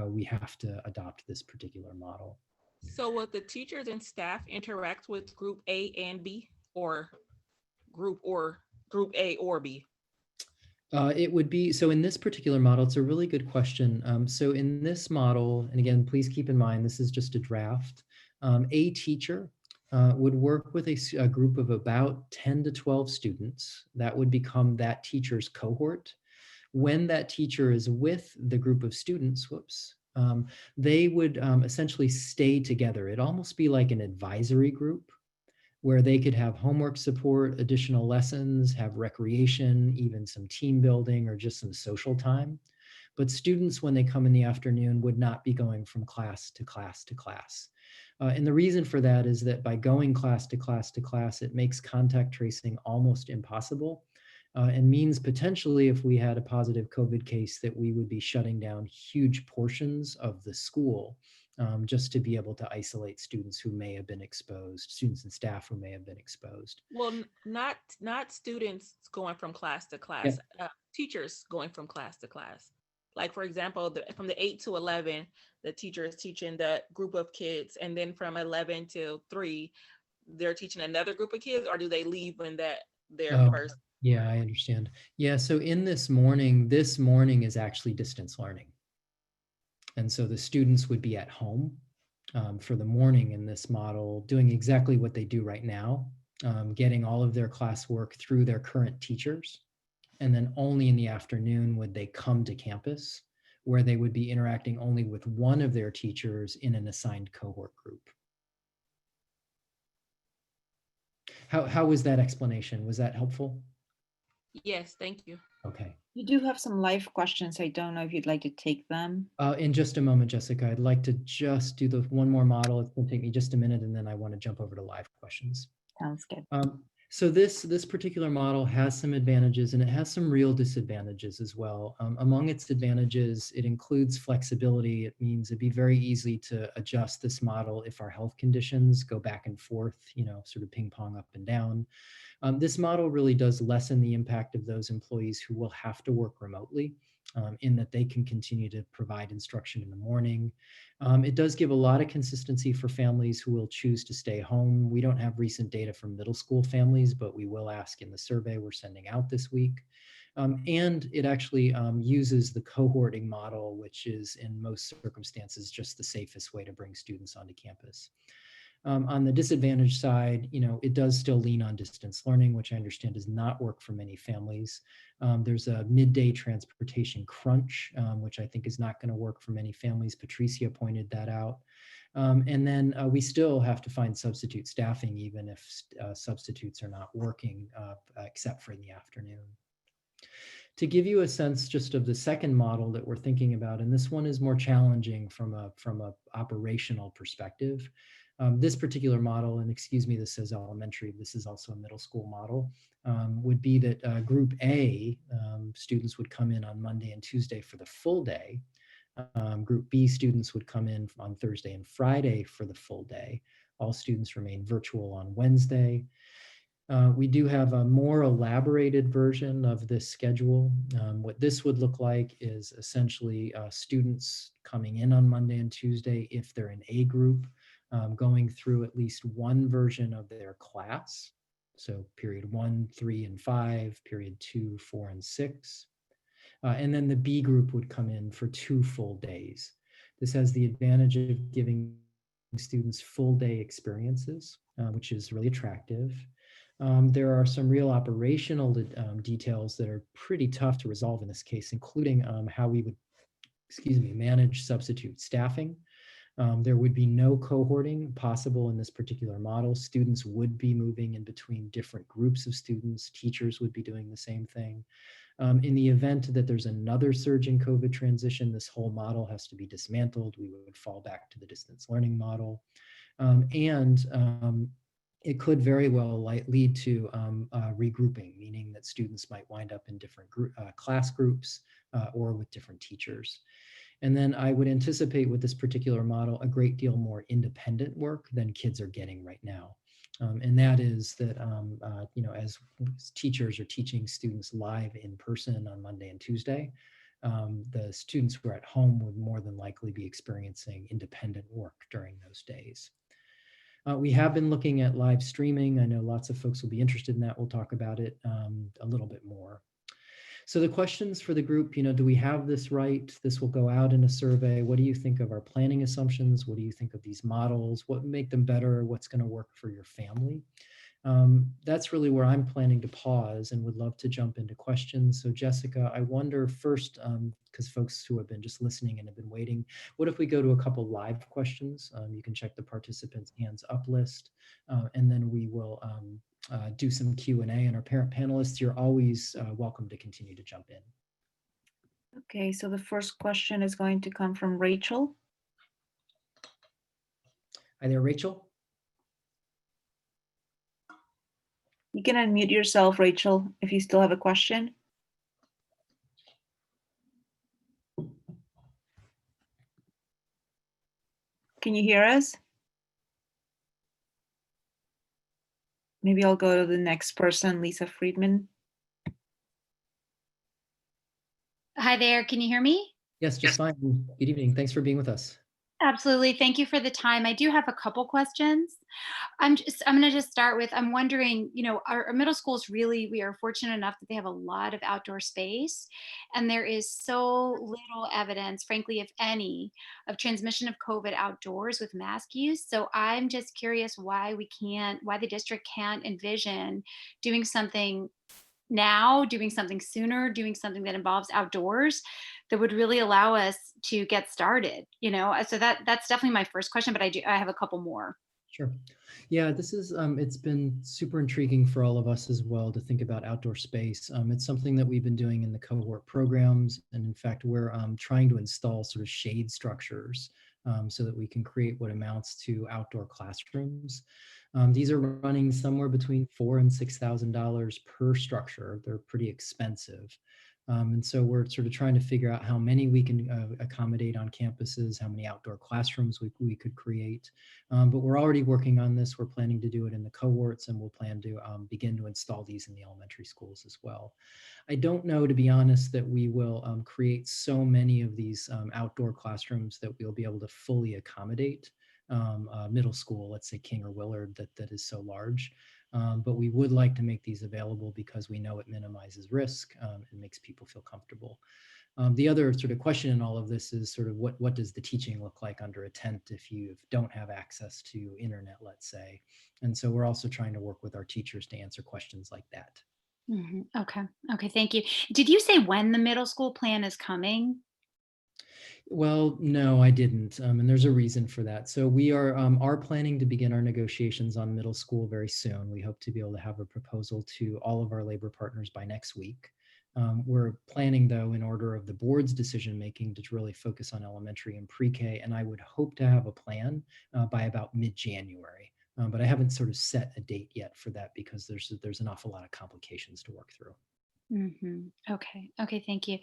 we have to adopt this particular model. So will the teachers and staff interact with group A and B, or group A or B? It would be, so in this particular model, it's a really good question. So in this model, and again, please keep in mind, this is just a draft, a teacher would work with a group of about 10 to 12 students. That would become that teacher's cohort. When that teacher is with the group of students, they would essentially stay together. It'd almost be like an advisory group, where they could have homework support, additional lessons, have recreation, even some team building or just some social time. But students, when they come in the afternoon, would not be going from class to class to class. And the reason for that is that by going class to class to class, it makes contact tracing almost impossible, and means potentially, if we had a positive COVID case, that we would be shutting down huge portions of the school, just to be able to isolate students who may have been exposed, students and staff who may have been exposed. Well, not students going from class to class, teachers going from class to class. Like, for example, from the 8 to 11, the teacher is teaching the group of kids, and then from 11 to 3, they're teaching another group of kids, or do they leave when their first? Yeah, I understand. Yeah, so in this morning is actually distance learning. And so the students would be at home for the morning in this model, doing exactly what they do right now, getting all of their classwork through their current teachers. And then only in the afternoon would they come to campus, where they would be interacting only with one of their teachers in an assigned cohort group. How was that explanation? Was that helpful? Yes, thank you. Okay. You do have some live questions. I don't know if you'd like to take them. In just a moment, Jessica, I'd like to just do the one more model. It's going to take me just a minute, and then I want to jump over to live questions. Sounds good. So this particular model has some advantages, and it has some real disadvantages as well. Among its advantages, it includes flexibility. It means it'd be very easy to adjust this model if our health conditions go back and forth, sort of ping pong up and down. This model really does lessen the impact of those employees who will have to work remotely, in that they can continue to provide instruction in the morning. It does give a lot of consistency for families who will choose to stay home. We don't have recent data from middle school families, but we will ask in the survey we're sending out this week. And it actually uses the cohorting model, which is in most circumstances just the safest way to bring students onto campus. On the disadvantage side, it does still lean on distance learning, which I understand does not work for many families. There's a midday transportation crunch, which I think is not going to work for many families. Patricia pointed that out. And then we still have to find substitute staffing, even if substitutes are not working, except for in the afternoon. To give you a sense just of the second model that we're thinking about, and this one is more challenging from a operational perspective. This particular model, and excuse me, this says elementary, this is also a middle school model, would be that Group A, students would come in on Monday and Tuesday for the full day. Group B students would come in on Thursday and Friday for the full day. All students remain virtual on Wednesday. We do have a more elaborated version of this schedule. What this would look like is essentially students coming in on Monday and Tuesday if they're in A group, going through at least one version of their class. So period 1, 3, and 5, period 2, 4, and 6. And then the B group would come in for 2 full days. This has the advantage of giving students full day experiences, which is really attractive. There are some real operational details that are pretty tough to resolve in this case, including how we would, manage substitute staffing. There would be no cohorting possible in this particular model. Students would be moving in between different groups of students. Teachers would be doing the same thing. In the event that there's another surge in COVID transition, this whole model has to be dismantled. We would fall back to the distance learning model. It could very well lead to regrouping, meaning that students might wind up in different class groups or with different teachers. And then I would anticipate with this particular model a great deal more independent work than kids are getting right now. And that is that, as teachers are teaching students live in person on Monday and Tuesday, the students who are at home would more than likely be experiencing independent work during those days. We have been looking at live streaming. I know lots of folks will be interested in that. We'll talk about it a little bit more. So the questions for the group, do we have this right? This will go out in a survey. What do you think of our planning assumptions? What do you think of these models? What would make them better? What's going to work for your family? That's really where I'm planning to pause and would love to jump into questions. So Jessica, I wonder first, because folks who have been just listening and have been waiting, what if we go to a couple live questions? You can check the participants' hands up list, and then we will do some Q&A. And our parent panelists, you're always welcome to continue to jump in. Okay, so the first question is going to come from Rachel. Hi there, Rachel. You can unmute yourself, Rachel, if you still have a question. Can you hear us? Maybe I'll go to the next person, Lisa Friedman. Hi there, can you hear me? Yes, just fine. Good evening. Thanks for being with us. Absolutely, thank you for the time. I do have a couple questions. I'm gonna just start with, I'm wondering, our middle schools really, we are fortunate enough that they have a lot of outdoor space, and there is so little evidence, frankly, if any, of transmission of COVID outdoors with mask use. So I'm just curious why the district can't envision doing something now, doing something sooner, doing something that involves outdoors that would really allow us to get started, So that's definitely my first question, but I have a couple more. Sure. Yeah, this is, it's been super intriguing for all of us as well to think about outdoor space. It's something that we've been doing in the cohort programs. And in fact, we're trying to install sort of shade structures so that we can create what amounts to outdoor classrooms. These are running somewhere between $4,000 and $6,000 per structure. They're pretty expensive. And so we're sort of trying to figure out how many we can accommodate on campuses, how many outdoor classrooms we could create. But we're already working on this. We're planning to do it in the cohorts, and we'll plan to begin to install these in the elementary schools as well. I don't know, to be honest, that we will create so many of these outdoor classrooms that we'll be able to fully accommodate middle school, let's say King or Willard, that is so large. But we would like to make these available because we know it minimizes risk and makes people feel comfortable. The other sort of question in all of this is sort of what does the teaching look like under a tent if you don't have access to internet, let's say. And so we're also trying to work with our teachers to answer questions like that. Okay, thank you. Did you say when the middle school plan is coming? Well, no, I didn't. And there's a reason for that. So we are planning to begin our negotiations on middle school very soon. We hope to be able to have a proposal to all of our labor partners by next week. We're planning, though, in order of the board's decision making, to really focus on elementary and pre-K. And I would hope to have a plan by about mid-January. But I haven't sort of set a date yet for that because there's an awful lot of complications to work through. Okay, thank you.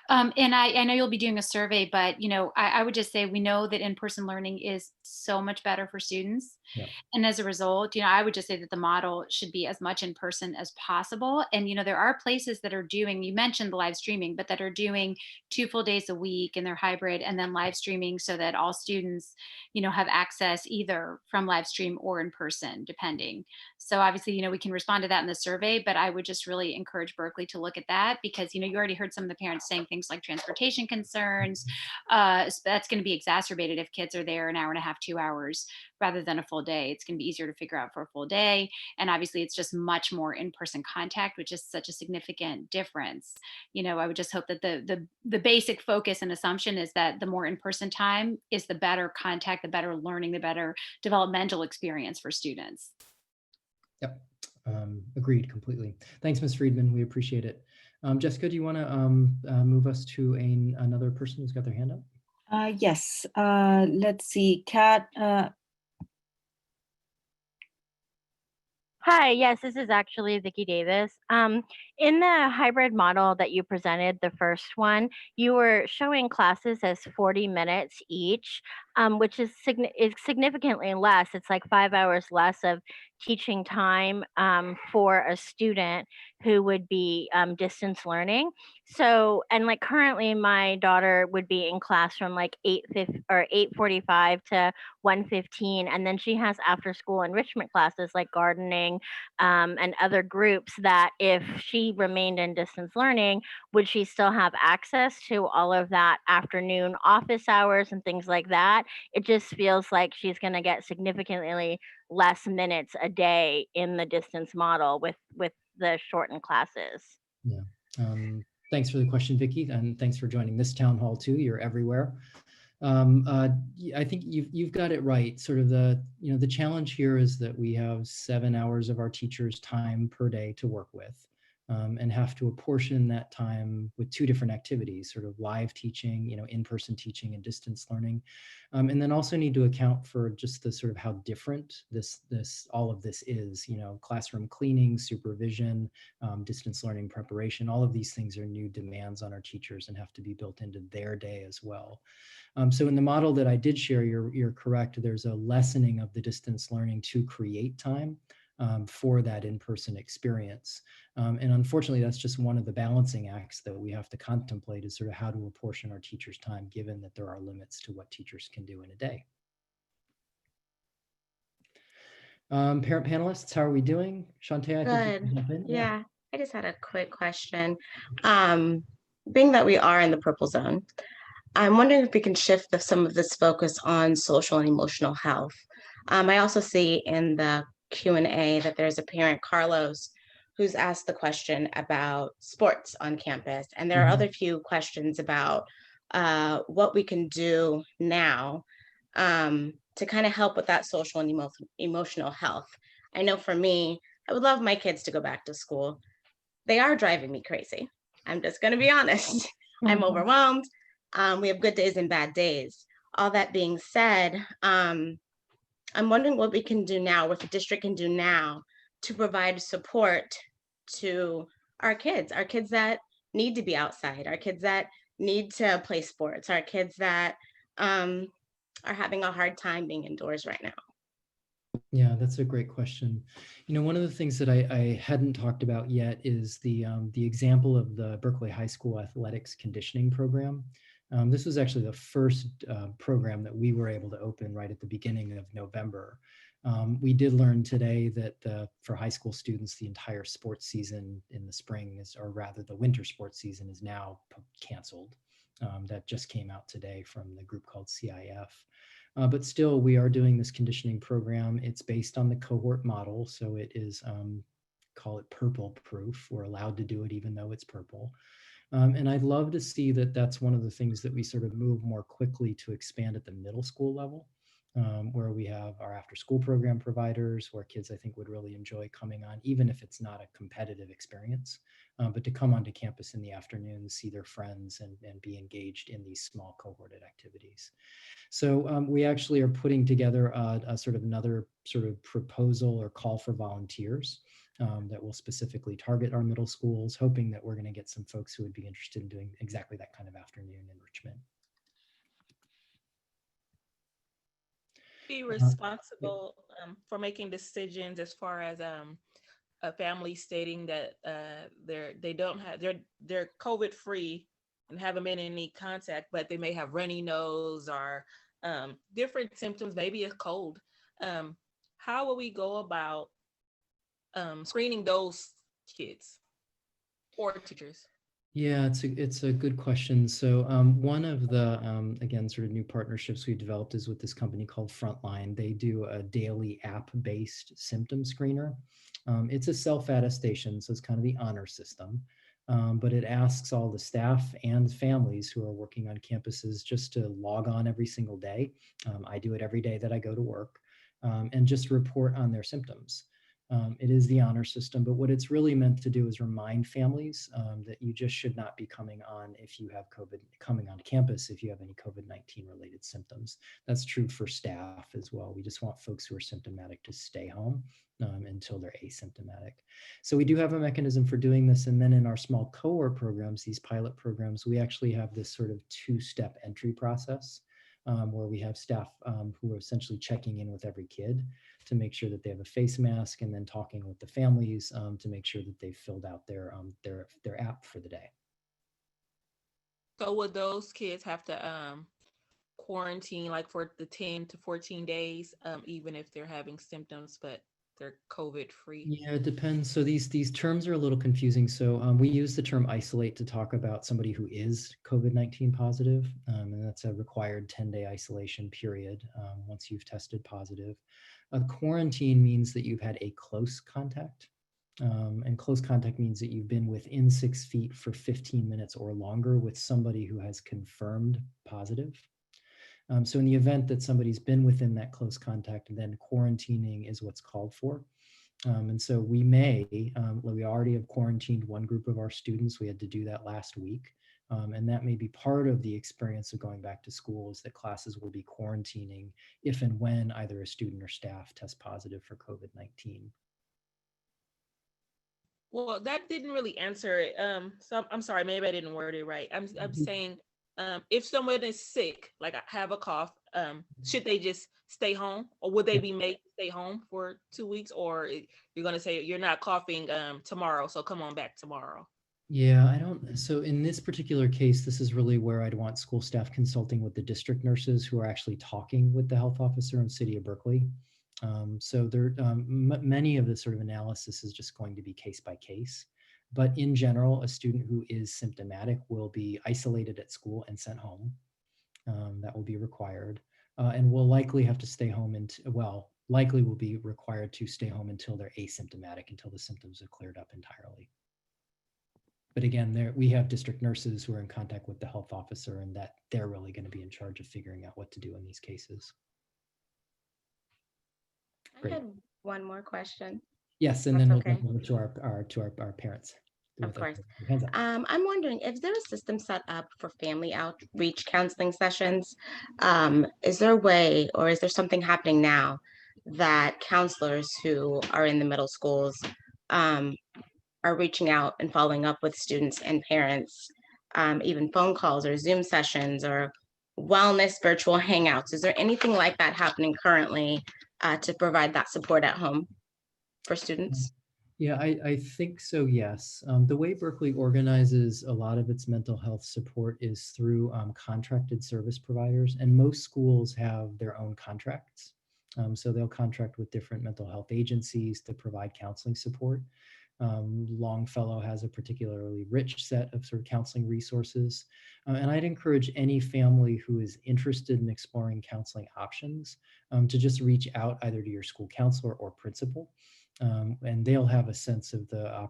And I know you'll be doing a survey, but I would just say we know that in-person learning is so much better for students. Yeah. And as a result, I would just say that the model should be as much in person as possible. And there are places that are doing, you mentioned the live streaming, but that are doing 2 full days a week, and they're hybrid, and then live streaming so that all students, have access either from live stream or in person, depending. So obviously, we can respond to that in the survey, but I would just really encourage Berkeley to look at that because, you already heard some of the parents saying things like transportation concerns. That's going to be exacerbated if kids are there an hour and a half, 2 hours rather than a full day. It's going to be easier to figure out for a full day. And obviously it's just much more in-person contact, which is such a significant difference. I would just hope that the basic focus and assumption is that the more in-person time is the better contact, the better learning, the better developmental experience for students. Yep. Agreed completely. Thanks, Ms. Friedman. We appreciate it. Jessica, do you want to move us to another person who's got their hand up? Yes. Let's see. Kat. Hi, yes, this is actually Vicki Davis. In the hybrid model that you presented, the first one, you were showing classes as 40 minutes each, which is significantly less. It's like 5 hours less of teaching time for a student who would be distance learning. So, and like currently my daughter would be in class from like 8:45 to 1:15, and then she has after school enrichment classes like gardening and other groups that if she remained in distance learning, would she still have access to all of that afternoon office hours and things like that? It just feels like she's going to get significantly less minutes a day in the distance model with the shortened classes. Yeah. Thanks for the question, Vicki, and thanks for joining this town hall too. You're everywhere. I think you've got it right. Sort of the challenge here is that we have 7 hours of our teachers' time per day to work with, and have to apportion that time with 2 different activities, sort of live teaching, in-person teaching and distance learning, and then also need to account for just the sort of how different all of this is. Classroom cleaning, supervision, distance learning preparation. All of these things are new demands on our teachers and have to be built into their day as well. So in the model that I did share, you're correct. There's a lessening of the distance learning to create time for that in-person experience. And unfortunately, that's just one of the balancing acts that we have to contemplate, is sort of how to apportion our teachers' time, given that there are limits to what teachers can do in a day. Parent panelists, how are we doing? Shantae, I think you can jump in. Yeah, I just had a quick question. Being that we are in the purple zone, I'm wondering if we can shift some of this focus on social and emotional health. I also see in the Q&A that there's a parent, Carlos, who's asked the question about sports on campus. And there are other few questions about what we can do now to kind of help with that social and emotional health. I know for me, I would love my kids to go back to school. They are driving me crazy. I'm just going to be honest. I'm overwhelmed. We have good days and bad days. All that being said, I'm wondering what we can do now, what the district can do now to provide support to our kids that need to be outside, our kids that need to play sports, our kids that are having a hard time being indoors right now. Yeah, that's a great question. One of the things that I hadn't talked about yet is the example of the Berkeley High School athletics conditioning program. This was actually the first program that we were able to open right at the beginning of November. We did learn today that for high school students, the entire sports season in the spring or rather the winter sports season, is now canceled. That just came out today from the group called CIF. But still, we are doing this conditioning program. It's based on the cohort model, so it is, call it purple proof. We're allowed to do it even though it's purple. And I'd love to see that that's one of the things that we sort of move more quickly to expand at the middle school level, where we have our after school program providers, where kids I think would really enjoy coming on, even if it's not a competitive experience, but to come onto campus in the afternoon, see their friends and be engaged in these small cohorted activities. So we actually are putting together a sort of another sort of proposal or call for volunteers that will specifically target our middle schools, hoping that we're going to get some folks who would be interested in doing exactly that kind of afternoon enrichment. Be responsible for making decisions as far as a family stating that they're COVID free and haven't been in any contact, but they may have runny nose or different symptoms, maybe a cold. How will we go about screening those kids or teachers? Yeah, it's a good question. So one of the, again, sort of new partnerships we've developed is with this company called Frontline. They do a daily app-based symptom screener. It's a self-attestation, so it's kind of the honor system. But it asks all the staff and families who are working on campuses just to log on every single day. I do it every day that I go to work, and just report on their symptoms. It is the honor system, but what it's really meant to do is remind families that you just should not be coming on if you have COVID, coming on campus if you have any COVID-19 related symptoms. That's true for staff as well. We just want folks who are symptomatic to stay home until they're asymptomatic. So we do have a mechanism for doing this. And then in our small cohort programs, these pilot programs, we actually have this sort of two-step entry process where we have staff who are essentially checking in with every kid to make sure that they have a face mask, and then talking with the families to make sure that they've filled out their app for the day. So would those kids have to quarantine like for the 10 to 14 days, even if they're having symptoms, but they're COVID free? Yeah, it depends. So these terms are a little confusing. So we use the term isolate to talk about somebody who is COVID-19 positive, and that's a required 10-day isolation period once you've tested positive. A quarantine means that you've had a close contact, and close contact means that you've been within 6 feet for 15 minutes or longer with somebody who has confirmed positive. So in the event that somebody's been within that close contact, then quarantining is what's called for. And so we already have quarantined one group of our students. We had to do that last week. And that may be part of the experience of going back to school, is that classes will be quarantining if and when either a student or staff test positive for COVID-19. Well, that didn't really answer it. So I'm sorry, maybe I didn't word it right. I'm saying, if someone is sick, like I have a cough, should they just stay home, or would they be made to stay home for 2 weeks? Or you're going to say you're not coughing tomorrow, so come on back tomorrow? Yeah, so in this particular case, this is really where I'd want school staff consulting with the district nurses who are actually talking with the health officer in City of Berkeley. So many of the sort of analysis is just going to be case by case. But in general, a student who is symptomatic will be isolated at school and sent home. That will be required, and will likely have to stay home likely will be required to stay home until they're asymptomatic, until the symptoms have cleared up entirely. But again, we have district nurses who are in contact with the health officer, and that they're really going to be in charge of figuring out what to do in these cases. I had one more question. Yes, and then we'll go over to our parents. Of course. I'm wondering, if there a system set up for family outreach counseling sessions? Is there a way, or is there something happening now that counselors who are in the middle schools are reaching out and following up with students and parents, even phone calls or Zoom sessions or wellness virtual hangouts? Is there anything like that happening currently to provide that support at home for students? Yeah, I think so, yes. The way Berkeley organizes a lot of its mental health support is through contracted service providers, and most schools have their own contracts. So they'll contract with different mental health agencies to provide counseling support. Longfellow has a particularly rich set of sort of counseling resources. And I'd encourage any family who is interested in exploring counseling options to just reach out either to your school counselor or principal. And they'll have a sense of the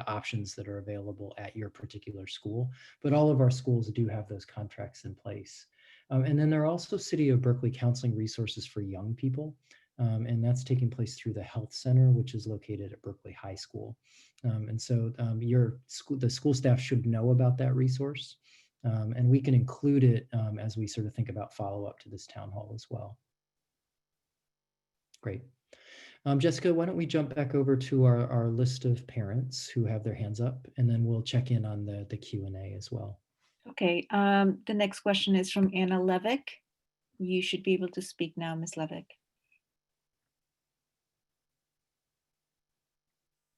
options that are available at your particular school. But all of our schools do have those contracts in place. And then there are also City of Berkeley counseling resources for young people. And that's taking place through the Health Center, which is located at Berkeley High School. And so the school staff should know about that resource. And we can include it as we sort of think about follow-up to this town hall as well. Great. Jessica, why don't we jump back over to our list of parents who have their hands up, and then we'll check in on the Q&A as well. Okay, the next question is from Anna Levick. You should be able to speak now, Ms. Levick.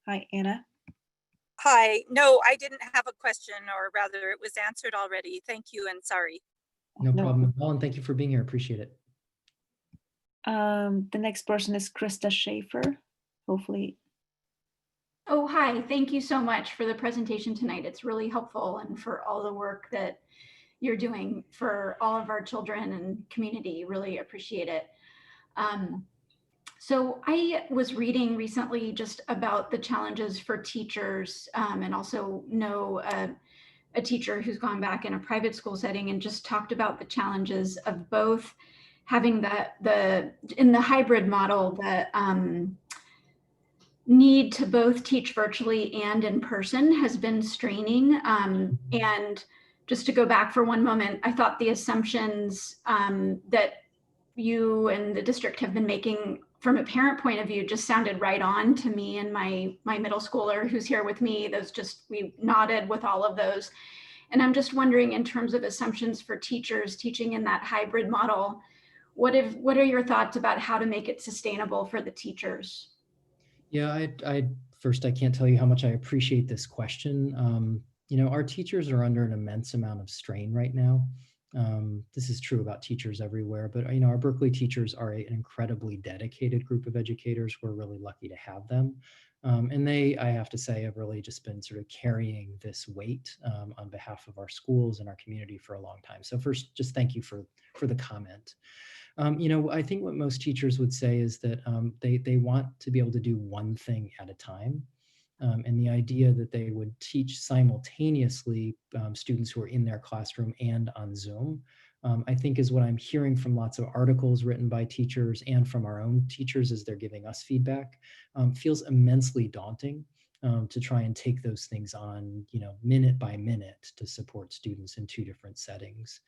Hi, Anna. Hi, no, I didn't have a question, or rather it was answered already. Thank you and sorry. No problem at all, and thank you for being here, appreciate it. The next person is Krista Schaefer, hopefully. Oh, hi, thank you so much for the presentation tonight. It's really helpful, and for all the work that you're doing for all of our children and community, really appreciate it. So I was reading recently just about the challenges for teachers, and also know a teacher who's gone back in a private school setting and just talked about the challenges of both having in the hybrid model, the need to both teach virtually and in person has been straining. And just to go back for one moment, I thought the assumptions that you and the district have been making from a parent point of view just sounded right on to me and my middle schooler who's here with me. We nodded with all of those. And I'm just wondering, in terms of assumptions for teachers teaching in that hybrid model, what are your thoughts about how to make it sustainable for the teachers? Yeah, first, I can't tell you how much I appreciate this question. You know, our teachers are under an immense amount of strain right now. This is true about teachers everywhere, but our Berkeley teachers are an incredibly dedicated group of educators. We're really lucky to have them. And they, I have to say, have really just been sort of carrying this weight on behalf of our schools and our community for a long time. So first, just thank you for the comment. I think what most teachers would say is that they want to be able to do one thing at a time. And the idea that they would teach simultaneously students who are in their classroom and on Zoom, I think is what I'm hearing from lots of articles written by teachers and from our own teachers as they're giving us feedback, feels immensely daunting. To try and take those things on, minute by minute to support students in two different settings.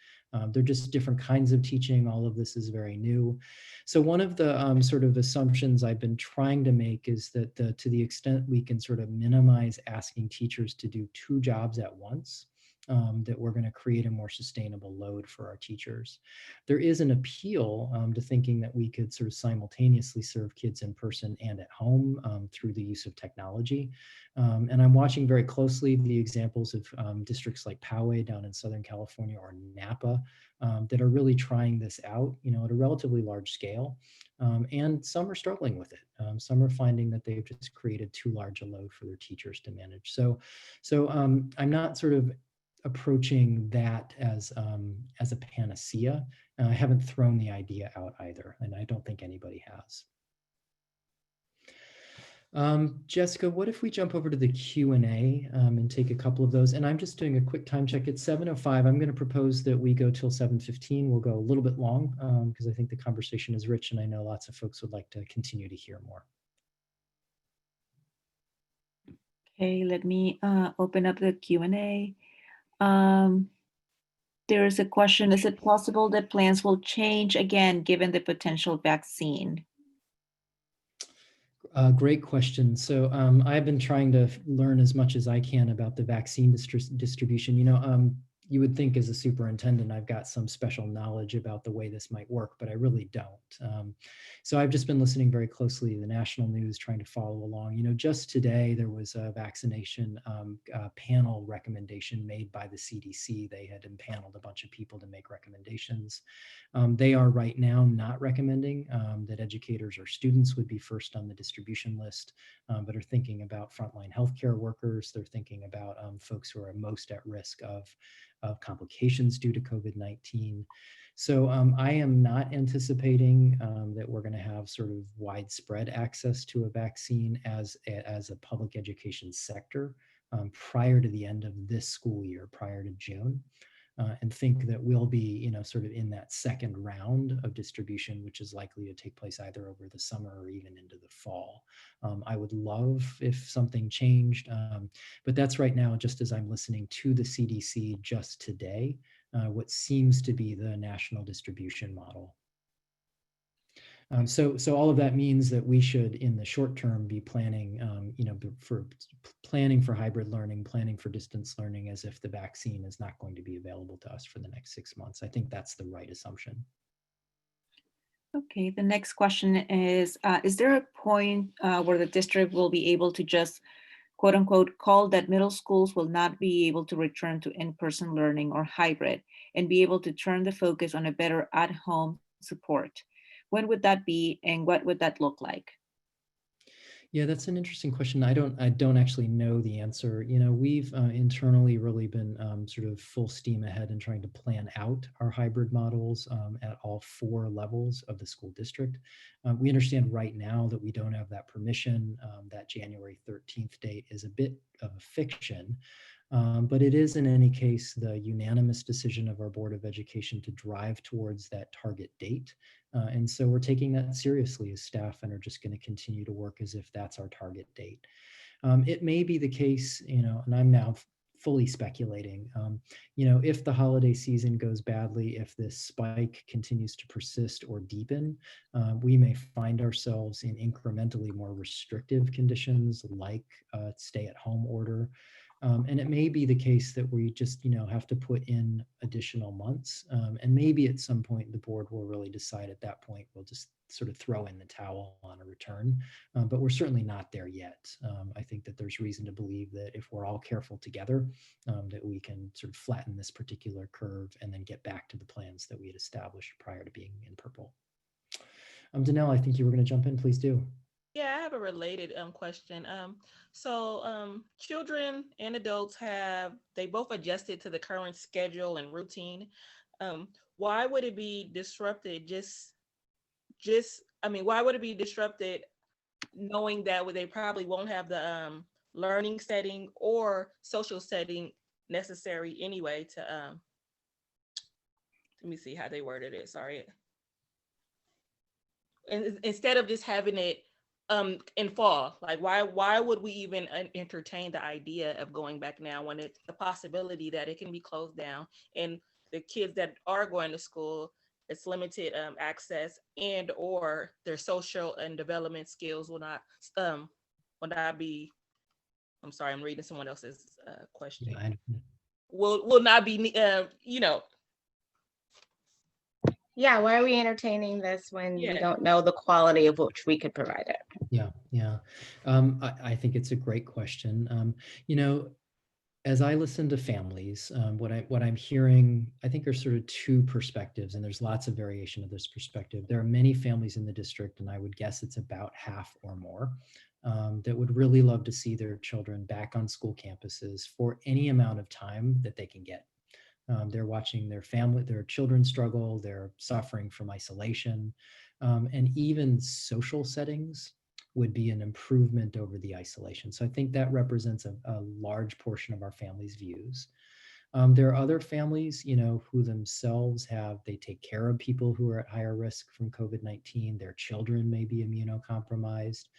They're just different kinds of teaching. All of this is very new. So one of the sort of assumptions I've been trying to make is that to the extent we can sort of minimize asking teachers to do two jobs at once, that we're going to create a more sustainable load for our teachers. There is an appeal to thinking that we could sort of simultaneously serve kids in person and at home through the use of technology. And I'm watching very closely the examples of districts like Poway down in Southern California or Napa that are really trying this out, at a relatively large scale. And some are struggling with it. Some are finding that they've just created too large a load for their teachers to manage. So I'm not sort of approaching that as a panacea. I haven't thrown the idea out either, and I don't think anybody has. Jessica, what if we jump over to the Q&A and take a couple of those? And I'm just doing a quick time check. It's 7:05. I'm going to propose that we go till 7:15. We'll go a little bit long because I think the conversation is rich and I know lots of folks would like to continue to hear more. Okay, let me open up the Q&A. There is a question, is it possible that plans will change again given the potential vaccine? Great question. So I've been trying to learn as much as I can about the vaccine distribution. You would think as a superintendent, I've got some special knowledge about the way this might work, but I really don't. So I've just been listening very closely to the national news, trying to follow along. Just today, there was a vaccination panel recommendation made by the CDC. They had impaneled a bunch of people to make recommendations. They are right now not recommending that educators or students would be first on the distribution list, but are thinking about frontline healthcare workers. They're thinking about folks who are most at risk of complications due to COVID-19. So I am not anticipating that we're going to have sort of widespread access to a vaccine as a public education sector prior to the end of this school year, prior to June. And think that we'll be, sort of in that second round of distribution, which is likely to take place either over the summer or even into the fall. I would love if something changed, but that's right now, just as I'm listening to the CDC just today, what seems to be the national distribution model. So all of that means that we should, in the short term, be planning, planning for hybrid learning, planning for distance learning, as if the vaccine is not going to be available to us for the next 6 months. I think that's the right assumption. Okay, the next question is there a point where the district will be able to just, quote unquote, call that middle schools will not be able to return to in-person learning or hybrid and be able to turn the focus on a better at-home support? When would that be, and what would that look like? Yeah, that's an interesting question. I don't actually know the answer. We've internally really been sort of full steam ahead in trying to plan out our hybrid models at all 4 levels of the school district. We understand right now that we don't have that permission. That January 13th date is a bit of a fiction. But it is, in any case, the unanimous decision of our Board of Education to drive towards that target date. And so we're taking that seriously as staff and are just going to continue to work as if that's our target date. It may be the case, and I'm now fully speculating, if the holiday season goes badly, if this spike continues to persist or deepen, we may find ourselves in incrementally more restrictive conditions like stay-at-home order. And it may be the case that we just, have to put in additional months. And maybe at some point the board will really decide at that point, we'll just sort of throw in the towel on a return. But we're certainly not there yet. I think that there's reason to believe that if we're all careful together, that we can sort of flatten this particular curve and then get back to the plans that we had established prior to being in purple. Danelle, I think you were going to jump in. Please do. Yeah, I have a related question. So children and adults they both adjusted to the current schedule and routine. Why would it be disrupted why would it be disrupted knowing that they probably won't have the learning setting or social setting necessary anyway to, let me see how they worded it, sorry. And instead of just having it in fall, like why would we even entertain the idea of going back now when it's the possibility that it can be closed down and the kids that are going to school, it's limited access and or their social and development skills will not be, I'm sorry, I'm reading someone else's question. Yeah, will not be, Yeah, why are we entertaining this when Yeah. we don't know the quality of which we could provide it? Yeah. I think it's a great question. As I listen to families, what I'm hearing, I think there's sort of two perspectives, and there's lots of variation of this perspective. There are many families in the district, and I would guess it's about half or more, that would really love to see their children back on school campuses for any amount of time that they can get. They're watching their children struggle, they're suffering from isolation, and even social settings would be an improvement over the isolation. So I think that represents a large portion of our families' views. There are other families, who themselves they take care of people who are at higher risk from COVID-19. Their children may be immunocompromised,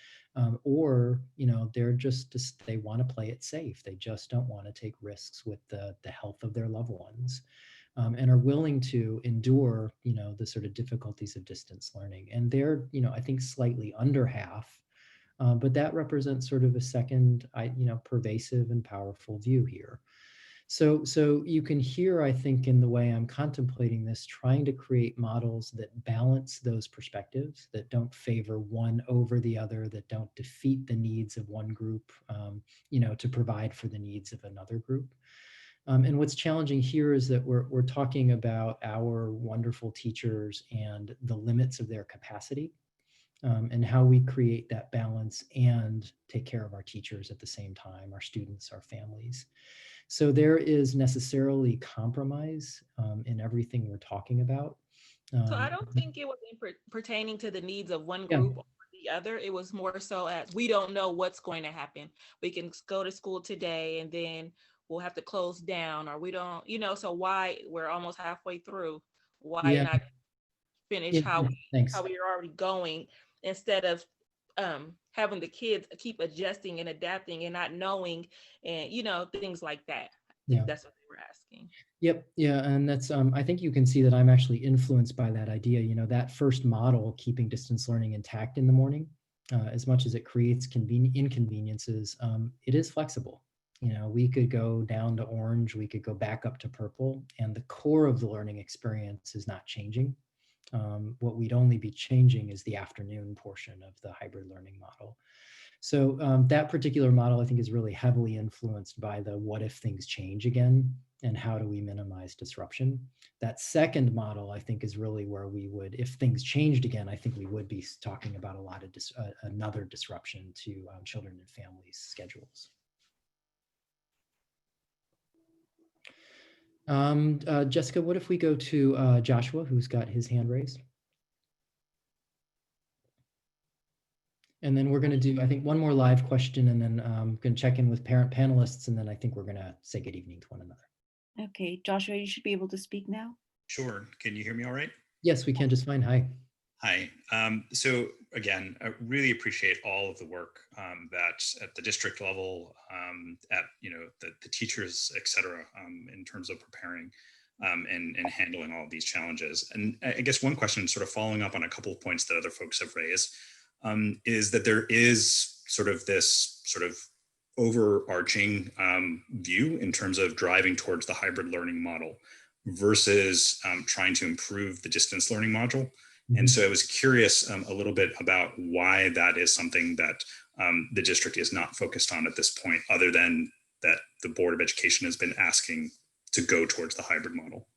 or, they want to play it safe. They just don't want to take risks with the health of their loved ones, and are willing to endure, the sort of difficulties of distance learning. And they're, I think slightly under half, but that represents sort of a second, pervasive and powerful view here. So you can hear, I think, in the way I'm contemplating this, trying to create models that balance those perspectives, that don't favor one over the other, that don't defeat the needs of one group, to provide for the needs of another group. And what's challenging here is that we're talking about our wonderful teachers and the limits of their capacity, and how we create that balance and take care of our teachers at the same time, our students, our families. So there is necessarily compromise in everything we're talking about. So I don't think it was pertaining to the needs of one group or the other. It was more so as we don't know what's going to happen. We can go to school today and then we'll have to close down, or we don't, so why we're almost halfway through, why not finish how we are already going, instead of having the kids keep adjusting and adapting and not knowing, and things like that. Yeah, that's what they were asking. Yep. Yeah. And that's, I think you can see that I'm actually influenced by that idea, that first model, keeping distance learning intact in the morning, as much as it creates inconveniences, it is flexible. We could go down to orange, we could go back up to purple, and the core of the learning experience is not changing. What we'd only be changing is the afternoon portion of the hybrid learning model. So that particular model, I think, is really heavily influenced by the what if things change again, and how do we minimize disruption. That second model, I think, is really where we would, if things changed again, I think we would be talking about a lot of another disruption to children and families' schedules. Jessica, what if we go to Joshua, who's got his hand raised? And then we're going to do, I think, one more live question, and then I'm going to check in with panelists, and then I think we're going to say good evening to one another. Okay, Joshua, you should be able to speak now. Sure. Can you hear me all right? Yes, we can just fine. Hi. Hi. So again, I really appreciate all of the work that at the district level, at the teachers, et cetera, in terms of preparing and handling all of these challenges. And I guess one question, sort of following up on a couple of points that other folks have raised, is that there is sort of this overarching view in terms of driving towards the hybrid learning model versus trying to improve the distance learning module. And so I was curious a little bit about why that is something that the district is not focused on at this point, other than that the Board of Education has been asking to go towards the hybrid model.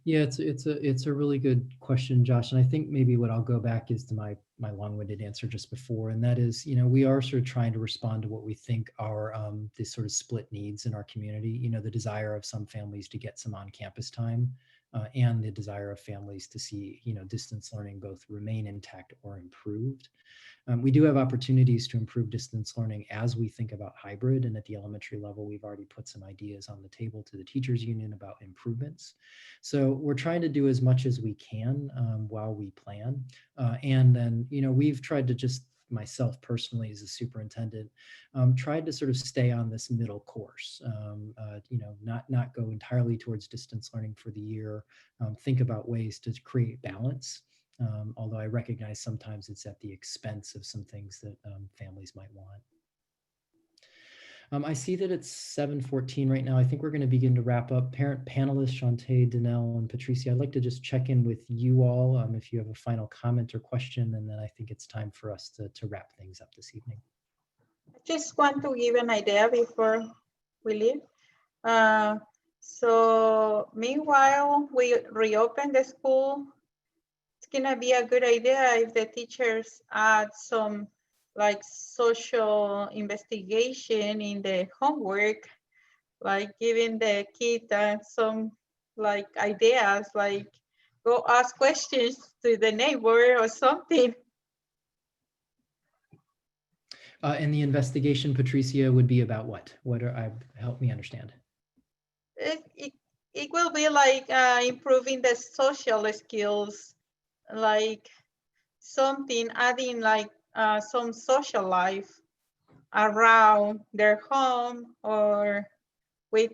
Yeah, it's a really good question, Josh. And I think maybe what I'll go back is to my long-winded answer just before, and that is, we are sort of trying to respond to what we think are these sort of split needs in our community. The desire of some families to get some on-campus time, and the desire of families to see distance learning both remain intact or improved. We do have opportunities to improve distance learning as we think about hybrid, and at the elementary level, we've already put some ideas on the table to the teachers union about improvements. So we're trying to do as much as we can while we plan. And then, we've tried to just, myself personally as a superintendent, tried to sort of stay on this middle course, not go entirely towards distance learning for the year, think about ways to create balance. Although I recognize sometimes it's at the expense of some things that families might want. I see that it's 7:14 right now. I think we're going to begin to wrap up. Parent panelists, Shantae, Danelle, and Patricia, I'd like to just check in with you all if you have a final comment or question, and then I think it's time for us to wrap things up this evening. I just want to give an idea before we leave. So meanwhile, we reopen the school. It's gonna be a good idea if the teachers add some like social investigation in the homework, like giving the kid some like ideas, like go ask questions to the neighbor or something. And the investigation, Patricia, would be about what? Help me understand. It will be like improving the social skills, like something, adding like some social life around their home or with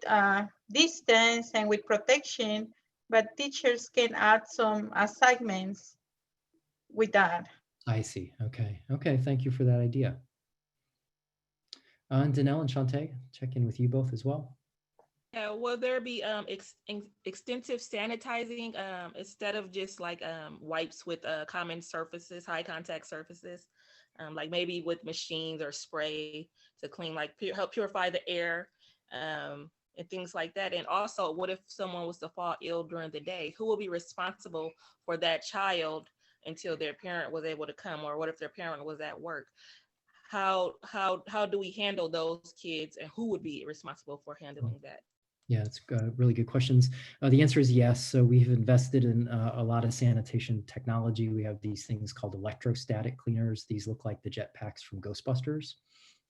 distance and with protection, but teachers can add some assignments with that. I see. Okay. Thank you for that idea. And Danelle and Shantae, check in with you both as well. Will there be extensive sanitizing instead of just like wipes with common surfaces, high contact surfaces, like maybe with machines or spray to clean, like help purify the air and things like that? And also, what if someone was to fall ill during the day? Who will be responsible for that child until their parent was able to come? Or what if their parent was at work? How do we handle those kids, and who would be responsible for handling that? Yeah, it's really good questions. The answer is yes. So we've invested in a lot of sanitation technology. We have these things called electrostatic cleaners. These look like the jetpacks from Ghostbusters.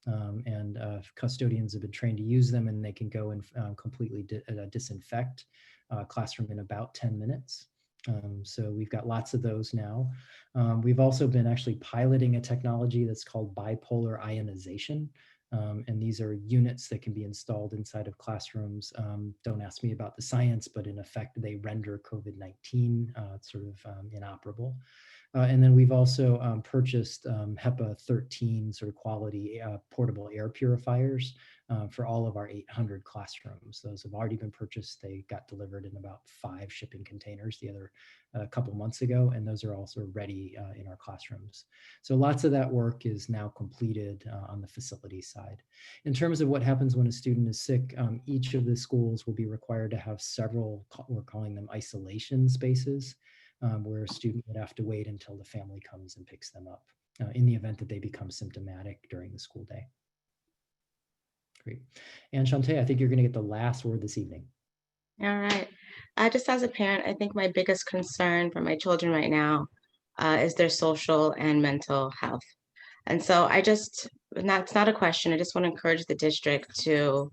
And custodians have been trained to use them, and they can go and completely disinfect a classroom in about 10 minutes. So we've got lots of those now. We've also been actually piloting a technology that's called bipolar ionization. And these are units that can be installed inside of classrooms. Don't ask me about the science, but in effect, they render COVID-19 sort of inoperable. And then we've also purchased HEPA 13 sort of quality portable air purifiers for all of our 800 classrooms. Those have already been purchased. They got delivered in about 5 shipping containers a couple months ago, and those are also ready in our classrooms. So lots of that work is now completed on the facility side. In terms of what happens when a student is sick, each of the schools will be required to have several, we're calling them isolation spaces, where a student would have to wait until the family comes and picks them up in the event that they become symptomatic during the school day. Great. And Shantae, I think you're going to get the last word this evening. All right. Just as a parent, I think my biggest concern for my children right now is their social and mental health. And so it's not a question. I just want to encourage the district to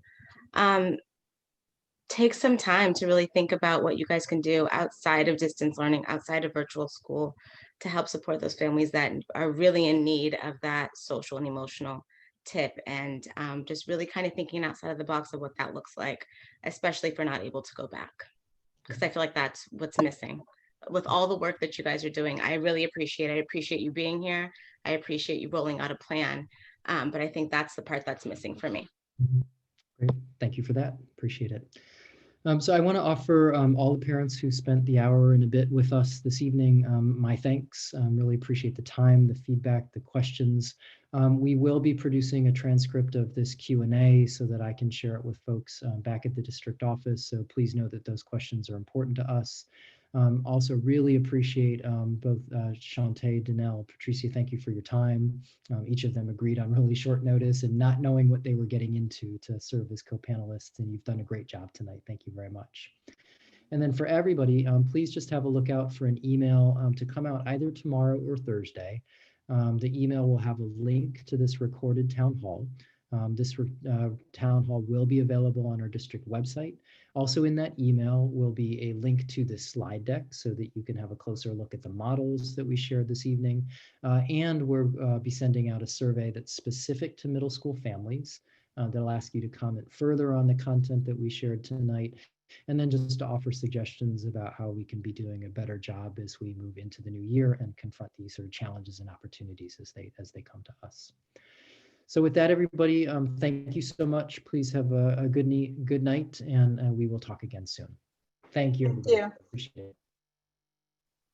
take some time to really think about what you guys can do outside of distance learning, outside of virtual school, to help support those families that are really in need of that social and emotional tip, and just really kind of thinking outside of the box of what that looks like, especially if we're not able to go back, because I feel like that's what's missing. With all the work that you guys are doing, I really appreciate it. I appreciate you being here. I appreciate you rolling out a plan. But I think that's the part that's missing for me. Great, thank you for that. Appreciate it. So I want to offer all the parents who spent the hour and a bit with us this evening my thanks. Really appreciate the time, the feedback, the questions. We will be producing a transcript of this Q&A so that I can share it with folks back at the district office. So please know that those questions are important to us. Also really appreciate both Shantae, Danelle, Patricia, thank you for your time. Each of them agreed on really short notice and not knowing what they were getting into to serve as co-panelists, and you've done a great job tonight. Thank you very much. And then for everybody, please just have a look out for an email to come out either tomorrow or Thursday. The email will have a link to this recorded town hall. This town hall will be available on our district website. Also in that email will be a link to the slide deck so that you can have a closer look at the models that we shared this evening. And we'll be sending out a survey that's specific to middle school families that'll ask you to comment further on the content that we shared tonight, and then just to offer suggestions about how we can be doing a better job as we move into the new year and confront these sort of challenges and opportunities as they come to us. So with that, everybody, thank you so much. Please have a good night, and we will talk again soon. Thank you, everybody. Thank you. Appreciate it.